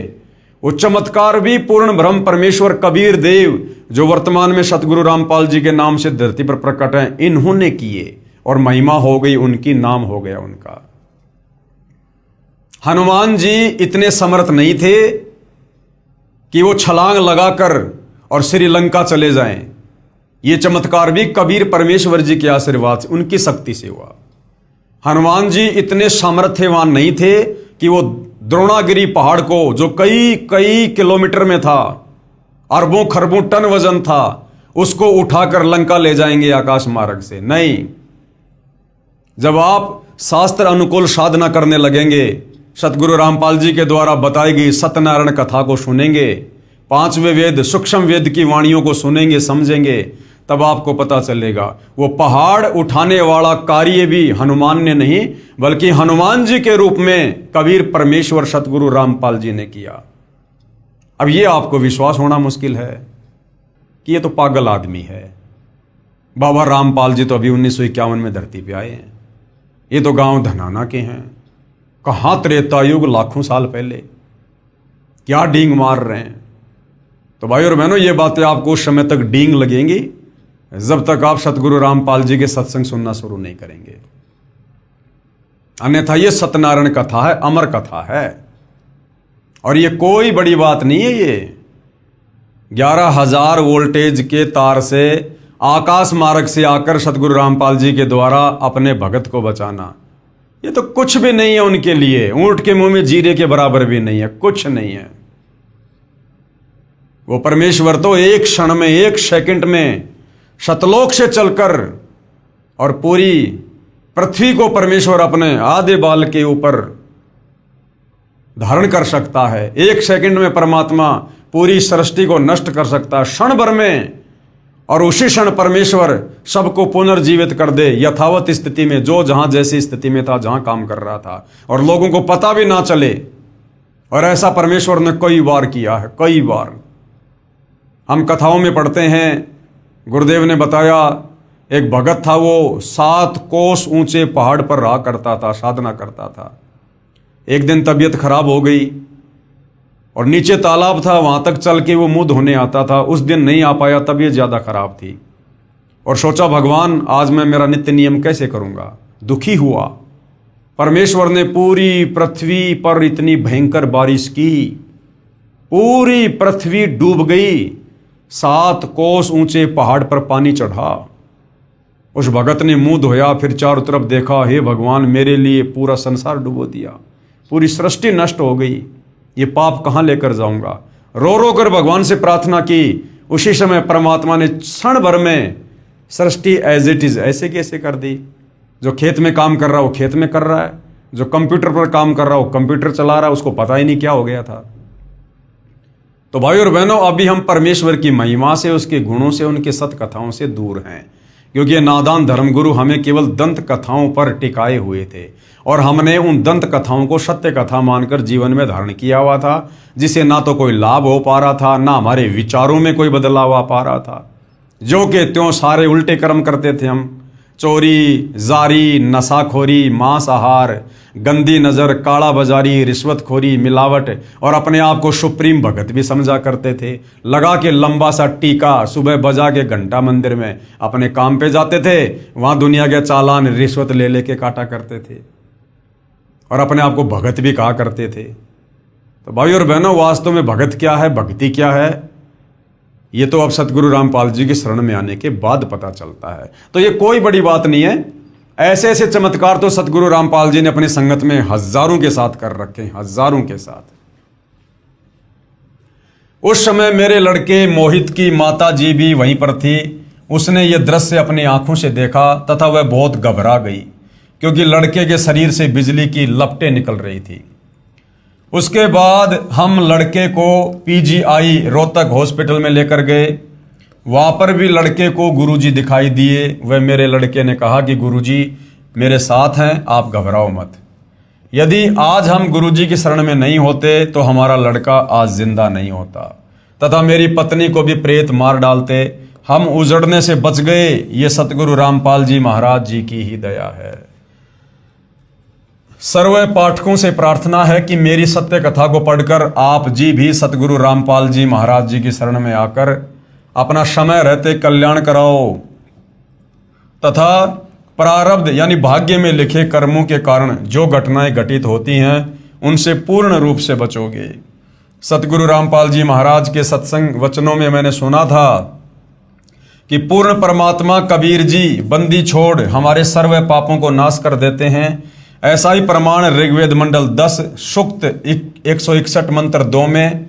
वो चमत्कार भी पूर्ण ब्रह्म परमेश्वर कबीर देव, जो वर्तमान में सतगुरु रामपाल जी के नाम से धरती पर प्रकट हैं, इन्होंने किए, और महिमा हो गई उनकी, नाम हो गया उनका। हनुमान जी इतने समर्थ नहीं थे कि वो छलांग लगाकर और श्रीलंका चले जाएं। ये चमत्कार भी कबीर परमेश्वर जी के आशीर्वाद से, उनकी शक्ति से हुआ। हनुमान जी इतने सामर्थ्यवान नहीं थे कि वो द्रोणागिरी पहाड़ को, जो कई कई किलोमीटर में था, अरबों खरबों टन वजन था, उसको उठाकर लंका ले जाएंगे आकाश मार्ग से। नहीं, जब आप शास्त्र अनुकूल साधना करने लगेंगे, सतगुरु रामपाल जी के द्वारा बताई गई सत्यनारायण कथा को सुनेंगे, 5वें वेद सूक्ष्म वेद की वाणियों को सुनेंगे, समझेंगे, तब आपको पता चलेगा वो पहाड़ उठाने वाला कार्य भी हनुमान ने नहीं, बल्कि हनुमान जी के रूप में कबीर परमेश्वर सतगुरु रामपाल जी ने किया। अब ये आपको विश्वास होना मुश्किल है कि ये तो पागल आदमी है। बाबा रामपाल जी तो अभी 1951 में धरती पे आए हैं। ये तो गांव धनाना के हैं। कहाँ त्रेता युग, लाखों साल पहले, क्या डींग मार रहे हैं। तो भाई और बहनों, ये बातें आपको उस समय तक डींग लगेंगी जब तक आप सतगुरु रामपाल जी के सत्संग सुनना शुरू नहीं करेंगे। अन्यथा ये सत्यनारायण कथा है, अमर कथा है, और ये कोई बड़ी बात नहीं है। ये 11,000 वोल्टेज के तार से आकाश मार्ग से आकर सतगुरु रामपाल जी के द्वारा अपने भगत को बचाना, ये तो कुछ भी नहीं है उनके लिए। ऊंट के मुंह में जीरे के बराबर भी नहीं है, कुछ नहीं है। वो परमेश्वर तो एक क्षण में, एक सेकंड में शतलोक से चलकर और पूरी पृथ्वी को परमेश्वर अपने आधे बाल के ऊपर धारण कर सकता है। एक सेकंड में परमात्मा पूरी सृष्टि को नष्ट कर सकता है, क्षण भर में, और उसी क्षण परमेश्वर सबको पुनर्जीवित कर दे यथावत स्थिति में, जो जहां जैसी स्थिति में था, जहां काम कर रहा था, और लोगों को पता भी ना चले। और ऐसा परमेश्वर ने कई बार किया है, कई बार। हम कथाओं में पढ़ते हैं, गुरुदेव ने बताया, एक भगत था, वो 7 कोस ऊंचे पहाड़ पर रहा करता था, साधना करता था। एक दिन तबीयत खराब हो गई और नीचे तालाब था, वहां तक चल के वो मुंह धोने आता था। उस दिन नहीं आ पाया, तबीयत ज्यादा खराब थी, और सोचा भगवान आज मैं मेरा नित्य नियम कैसे करूंगा। दुखी हुआ। परमेश्वर ने पूरी पृथ्वी पर इतनी भयंकर बारिश की, पूरी पृथ्वी डूब गई। 7 कोस ऊंचे पहाड़ पर पानी चढ़ा। उस भगत ने मुंह धोया, फिर चारों तरफ देखा, हे भगवान मेरे लिए पूरा संसार डुबो दिया, पूरी सृष्टि नष्ट हो गई, ये पाप कहाँ लेकर जाऊंगा। रो रो कर भगवान से प्रार्थना की। उसी समय परमात्मा ने क्षण भर में सृष्टि एज इट इज ऐसे कैसे कर दी। जो खेत में काम कर रहा है वो खेत में कर रहा है, जो कंप्यूटर पर काम कर रहा है वो कंप्यूटर चला रहा है, उसको पता ही नहीं क्या हो गया था। तो भाई और बहनों, अभी हम परमेश्वर की महिमा से, उसके गुणों से, उनके सत कथाओं से दूर हैं, क्योंकि ये नादान धर्मगुरु हमें केवल दंत कथाओं पर टिकाए हुए थे, और हमने उन दंत कथाओं को सत्य कथा मानकर जीवन में धारण किया हुआ था, जिसे ना तो कोई लाभ हो पा रहा था, ना हमारे विचारों में कोई बदलाव आ पा रहा था। जो के त्यों सारे उल्टे कर्म करते थे हम। चोरी, जारी, नशाखोरी, मांसाहार, गंदी नज़र, काला बाजारी, रिश्वतखोरी, मिलावट और अपने आप को सुप्रीम भगत भी समझा करते थे। लगा के लंबा सा टीका, सुबह बजा के घंटा मंदिर में अपने काम पे जाते थे, वहाँ दुनिया के चालान रिश्वत ले लेके काटा करते थे और अपने आप को भगत भी कहा करते थे। तो भाई और बहनों, वास्तव में भगत क्या है, भक्ति क्या है, ये तो अब सतगुरु रामपाल जी की शरण में आने के बाद पता चलता है। तो ये कोई बड़ी बात नहीं है। ऐसे ऐसे चमत्कार तो सतगुरु रामपाल जी ने अपनी संगत में हजारों के साथ कर रखे हैं, हजारों के साथ। उस समय मेरे लड़के मोहित की माता जी भी वहीं पर थी। उसने ये दृश्य अपनी आंखों से देखा तथा वह बहुत घबरा गई, क्योंकि लड़के के शरीर से बिजली की लपटें निकल रही थी। उसके बाद हम लड़के को पीजीआई रोहतक हॉस्पिटल में लेकर गए। वहाँ पर भी लड़के को गुरुजी दिखाई दिए। वह मेरे लड़के ने कहा कि गुरुजी मेरे साथ हैं, आप घबराओ मत। यदि आज हम गुरुजी की शरण में नहीं होते तो हमारा लड़का आज जिंदा नहीं होता, तथा मेरी पत्नी को भी प्रेत मार डालते। हम उजड़ने से बच गए, ये सतगुरु रामपाल जी महाराज जी की ही दया है। सर्व पाठकों से प्रार्थना है कि मेरी सत्य कथा को पढ़कर आप जी भी सतगुरु रामपाल जी महाराज जी की शरण में आकर अपना समय रहते कल्याण कराओ, तथा प्रारब्ध यानी भाग्य में लिखे कर्मों के कारण जो घटनाएं घटित होती हैं उनसे पूर्ण रूप से बचोगे। सतगुरु रामपाल जी महाराज के सत्संग वचनों में मैंने सुना था कि पूर्ण परमात्मा कबीर जी बंदी छोड़ हमारे सर्व पापों को नाश कर देते हैं। ऐसा ही प्रमाण ऋग्वेद मंडल 10 सूक्त 161 मंत्र 2 में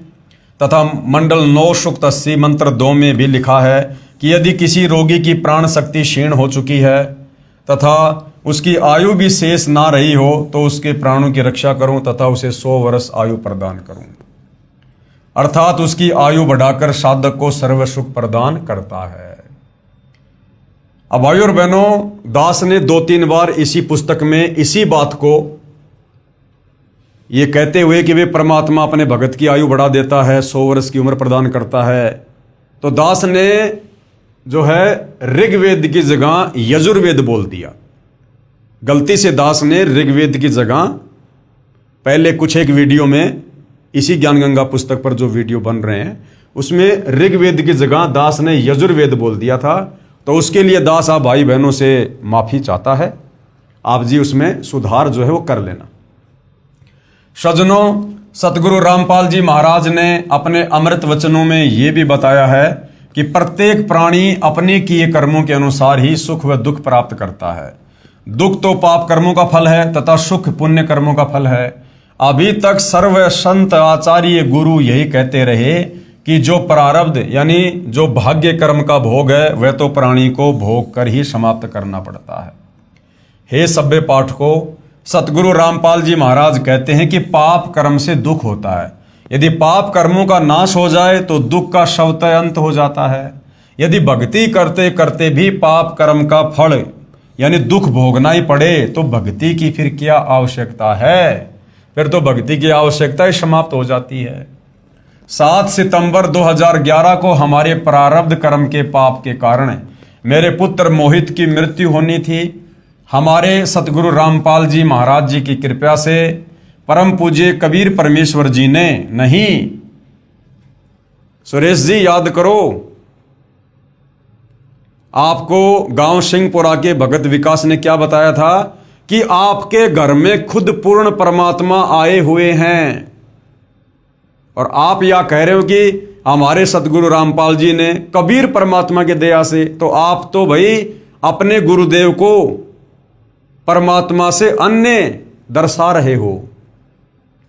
तथा मंडल 9 सूक्त 80 मंत्र 2 में भी लिखा है कि यदि किसी रोगी की प्राण शक्ति क्षीण हो चुकी है तथा उसकी आयु भी शेष ना रही हो तो उसके प्राणों की रक्षा करूं तथा उसे 100 वर्ष आयु प्रदान करूं, अर्थात उसकी आयु बढ़ाकर साधक को सर्व सुख प्रदान करता है। अब भाइयों और बहनों, दास ने 2-3 बार इसी पुस्तक में इसी बात को ये कहते हुए कि वे परमात्मा अपने भगत की आयु बढ़ा देता है, 100 वर्ष की उम्र प्रदान करता है, तो दास ने जो है ऋग्वेद की जगह यजुर्वेद बोल दिया। गलती से दास ने ऋग्वेद की जगह, पहले कुछ एक वीडियो में इसी ज्ञान गंगा पुस्तक पर जो वीडियो बन रहे हैं उसमें ऋग्वेद की जगह दास ने यजुर्वेद बोल दिया था। तो उसके लिए दास आप भाई बहनों से माफी चाहता है। आप जी उसमें सुधार जो है वो कर लेना। सज्जनों, सतगुरु रामपाल जी महाराज ने अपने अमृत वचनों में ये भी बताया है कि प्रत्येक प्राणी अपने किए कर्मों के अनुसार ही सुख व दुख प्राप्त करता है। दुख तो पाप कर्मों का फल है तथा सुख पुण्य कर्मों का फल है। अभी तक सर्व संत आचार्य गुरु यही कहते रहे कि जो प्रारब्ध यानी जो भाग्य कर्म का भोग है वह तो प्राणी को भोग कर ही समाप्त करना पड़ता है। हे सभ्य पाठकों, सतगुरु रामपाल जी महाराज कहते हैं कि पाप कर्म से दुख होता है। यदि पाप कर्मों का नाश हो जाए तो दुख का स्वतः अंत हो जाता है। यदि भक्ति करते करते भी पाप कर्म का फल यानी दुख भोगना ही पड़े तो भक्ति की फिर क्या आवश्यकता है? फिर तो भक्ति की आवश्यकता ही समाप्त हो जाती है। 7 सितंबर 2011 को हमारे प्रारब्ध कर्म के पाप के कारण मेरे पुत्र मोहित की मृत्यु होनी थी। हमारे सतगुरु रामपाल जी महाराज जी की कृपा से परम पूज्य कबीर परमेश्वर जी ने, नहीं सुरेश जी याद करो, आपको गांव सिंहपुरा के भगत विकास ने क्या बताया था कि आपके घर में खुद पूर्ण परमात्मा आए हुए हैं। और आप यह कह रहे हो कि हमारे सतगुरु रामपाल जी ने कबीर परमात्मा के दया से, तो आप तो भाई अपने गुरुदेव को परमात्मा से अन्य दर्शा रहे हो।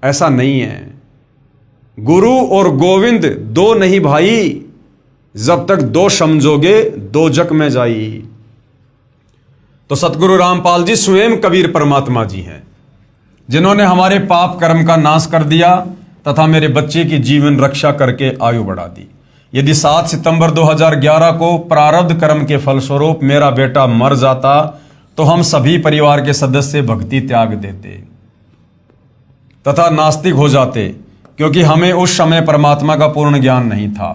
ऐसा नहीं है। गुरु और गोविंद दो नहीं भाई, जब तक दो समझोगे दो जग में जाई। तो सतगुरु रामपाल जी स्वयं कबीर परमात्मा जी हैं, जिन्होंने हमारे पाप कर्म का नाश कर दिया तथा मेरे बच्चे की जीवन रक्षा करके आयु बढ़ा दी। यदि 7 सितंबर 2011 को प्रारब्ध कर्म के फलस्वरूप मेरा बेटा मर जाता तो हम सभी परिवार के सदस्य भक्ति त्याग देते तथा नास्तिक हो जाते, क्योंकि हमें उस समय परमात्मा का पूर्ण ज्ञान नहीं था।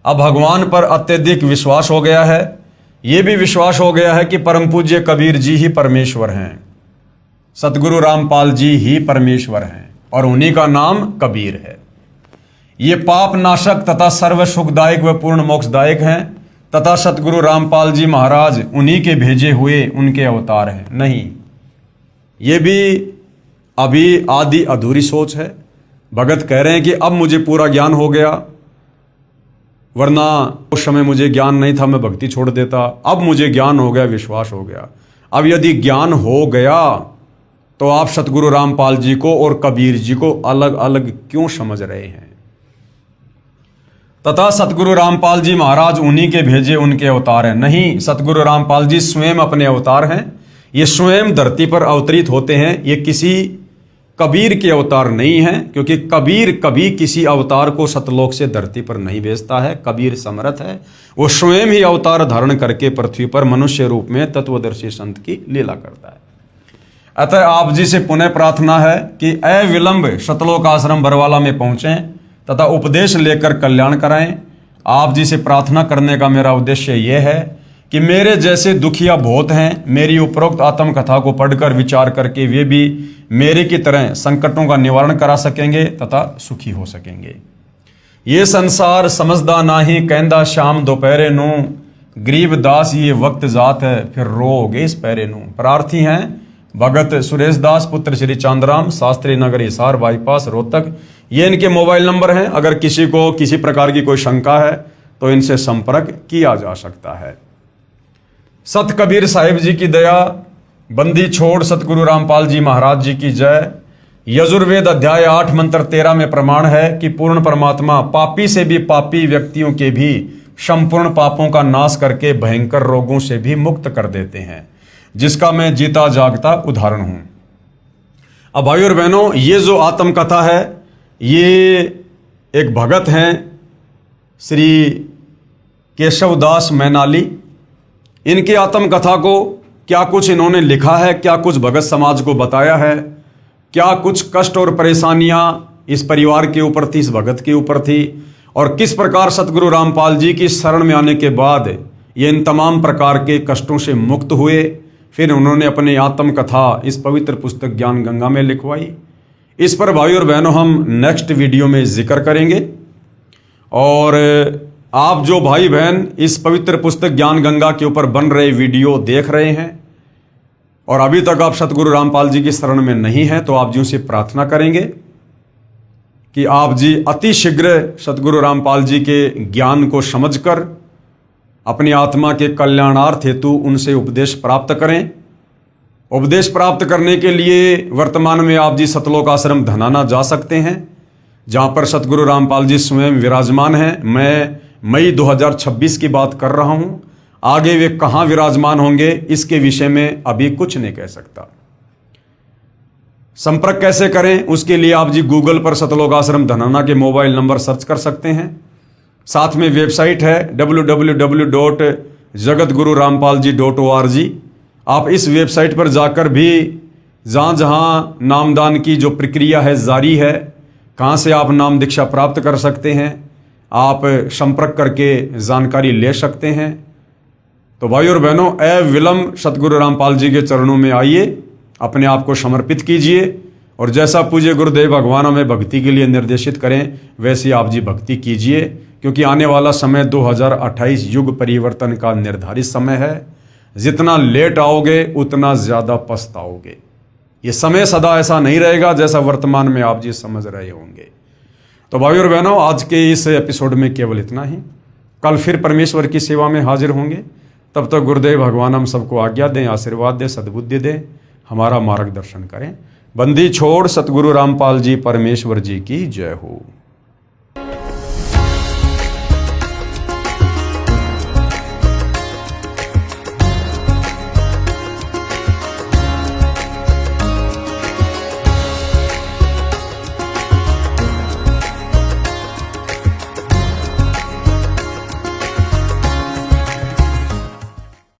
अब भगवान पर अत्यधिक विश्वास हो गया है। ये भी विश्वास हो गया है कि परम पूज्य कबीर जी ही परमेश्वर हैं, सतगुरु रामपाल जी ही परमेश्वर हैं और उन्हीं का नाम कबीर है। ये पाप नाशक तथा सर्व सुखदायक व पूर्ण मोक्षदायक हैं तथा सतगुरु रामपाल जी महाराज उन्हीं के भेजे हुए उनके अवतार हैं। नहीं, ये भी अभी आधी अधूरी सोच है। भगत कह रहे हैं कि अब मुझे पूरा ज्ञान हो गया, वरना उस समय मुझे ज्ञान नहीं था, मैं भक्ति छोड़ देता। अब मुझे ज्ञान हो गया, विश्वास हो गया। अब यदि ज्ञान हो गया तो आप सतगुरु रामपाल जी को और कबीर जी को अलग अलग क्यों समझ रहे हैं? तथा सतगुरु रामपाल जी महाराज उन्हीं के भेजे उनके अवतार हैं। नहीं, सतगुरु रामपाल जी स्वयं अपने अवतार हैं। ये स्वयं धरती पर अवतरित होते हैं। ये किसी कबीर के अवतार नहीं हैं, क्योंकि कबीर कभी किसी अवतार को सतलोक से धरती पर नहीं भेजता है। कबीर समर्थ है, वो स्वयं ही अवतार धारण करके पृथ्वी पर मनुष्य रूप में तत्वदर्शी संत की लीला करता है। अतः आप जी से पुनः प्रार्थना है कि अविलंब सतलोक आश्रम बरवाला में पहुंचें तथा उपदेश लेकर कल्याण कराएं। आप जी से प्रार्थना करने का मेरा उद्देश्य यह है कि मेरे जैसे दुखिया बहुत हैं, मेरी उपरोक्त आत्मकथा को पढ़कर विचार करके वे भी मेरे की तरह संकटों का निवारण करा सकेंगे तथा सुखी हो सकेंगे। ये संसार समझदा नाही, कहंदा शाम दोपहरे नू, गरीब दास ये वक्त जात है, फिर रोगे इस पैरे नू। प्रार्थी हैं भगत सुरेश दास पुत्र श्री चांदराम, शास्त्री नगर हिसार बाईपास रोहतक। ये इनके मोबाइल नंबर हैं। अगर किसी को किसी प्रकार की कोई शंका है तो इनसे संपर्क किया जा सकता है। सत कबीर साहिब जी की दया, बंदी छोड़ सतगुरु रामपाल जी महाराज जी की जय। यजुर्वेद अध्याय 8 मंत्र 13 में प्रमाण है कि पूर्ण परमात्मा पापी से भी पापी व्यक्तियों के भी संपूर्ण पापों का नाश करके भयंकर रोगों से भी मुक्त कर देते हैं, जिसका मैं जीता जागता उदाहरण हूं। अब भाई और बहनों, ये जो आत्मकथा है, ये एक भगत हैं श्री केशवदास मैनाली। इनकी आत्मकथा को क्या कुछ इन्होंने लिखा है, क्या कुछ भगत समाज को बताया है, क्या कुछ कष्ट और परेशानियां इस परिवार के ऊपर थी, इस भगत के ऊपर थी, और किस प्रकार सतगुरु रामपाल जी की शरण में आने के बाद ये इन तमाम प्रकार के कष्टों से मुक्त हुए। फिर उन्होंने अपनी आत्मकथा इस पवित्र पुस्तक ज्ञान गंगा में लिखवाई। इस पर भाई और बहनों हम नेक्स्ट वीडियो में जिक्र करेंगे। और आप जो भाई बहन इस पवित्र पुस्तक ज्ञान गंगा के ऊपर बन रहे वीडियो देख रहे हैं और अभी तक आप सतगुरु रामपाल जी की शरण में नहीं हैं, तो आप जी से प्रार्थना करेंगे कि आप जी अति शीघ्र सतगुरु रामपाल जी के ज्ञान को समझकर अपनी आत्मा के कल्याणार्थ हेतु उनसे उपदेश प्राप्त करें। उपदेश प्राप्त करने के लिए वर्तमान में आप जी सतलोक आश्रम धनाना जा सकते हैं, जहां पर सतगुरु रामपाल जी स्वयं विराजमान हैं। मैं मई 2026 की बात कर रहा हूं। आगे वे कहां विराजमान होंगे इसके विषय में अभी कुछ नहीं कह सकता। संपर्क कैसे करें, उसके लिए आप जी गूगल पर सतलोक आश्रम धनाना के मोबाइल नंबर सर्च कर सकते हैं। साथ में वेबसाइट है www.jagatgururampalji.org। आप इस वेबसाइट पर जाकर भी जहाँ जहाँ नामदान की जो प्रक्रिया है जारी है, कहाँ से आप नाम दीक्षा प्राप्त कर सकते हैं, आप संपर्क करके जानकारी ले सकते हैं। तो भाई और बहनों, अविलंब सतगुरु रामपाल जी के चरणों में आइए, अपने आप को समर्पित कीजिए और जैसा पूज्य गुरुदेव भगवान हमें भक्ति के लिए निर्देशित करें वैसे आप जी भक्ति कीजिए, क्योंकि आने वाला समय 2028 युग परिवर्तन का निर्धारित समय है। जितना लेट आओगे उतना ज़्यादा पछताओगे। ये समय सदा ऐसा नहीं रहेगा जैसा वर्तमान में आप जी समझ रहे होंगे। तो भाई और बहनों, आज के इस एपिसोड में केवल इतना ही। कल फिर परमेश्वर की सेवा में हाजिर होंगे। तब तक गुरुदेव भगवान हम सबको आज्ञा दें, आशीर्वाद दें, सद्बुद्धि दें, हमारा मार्गदर्शन करें। बंदी छोड़ सतगुरु रामपाल जी परमेश्वर जी की जय हो।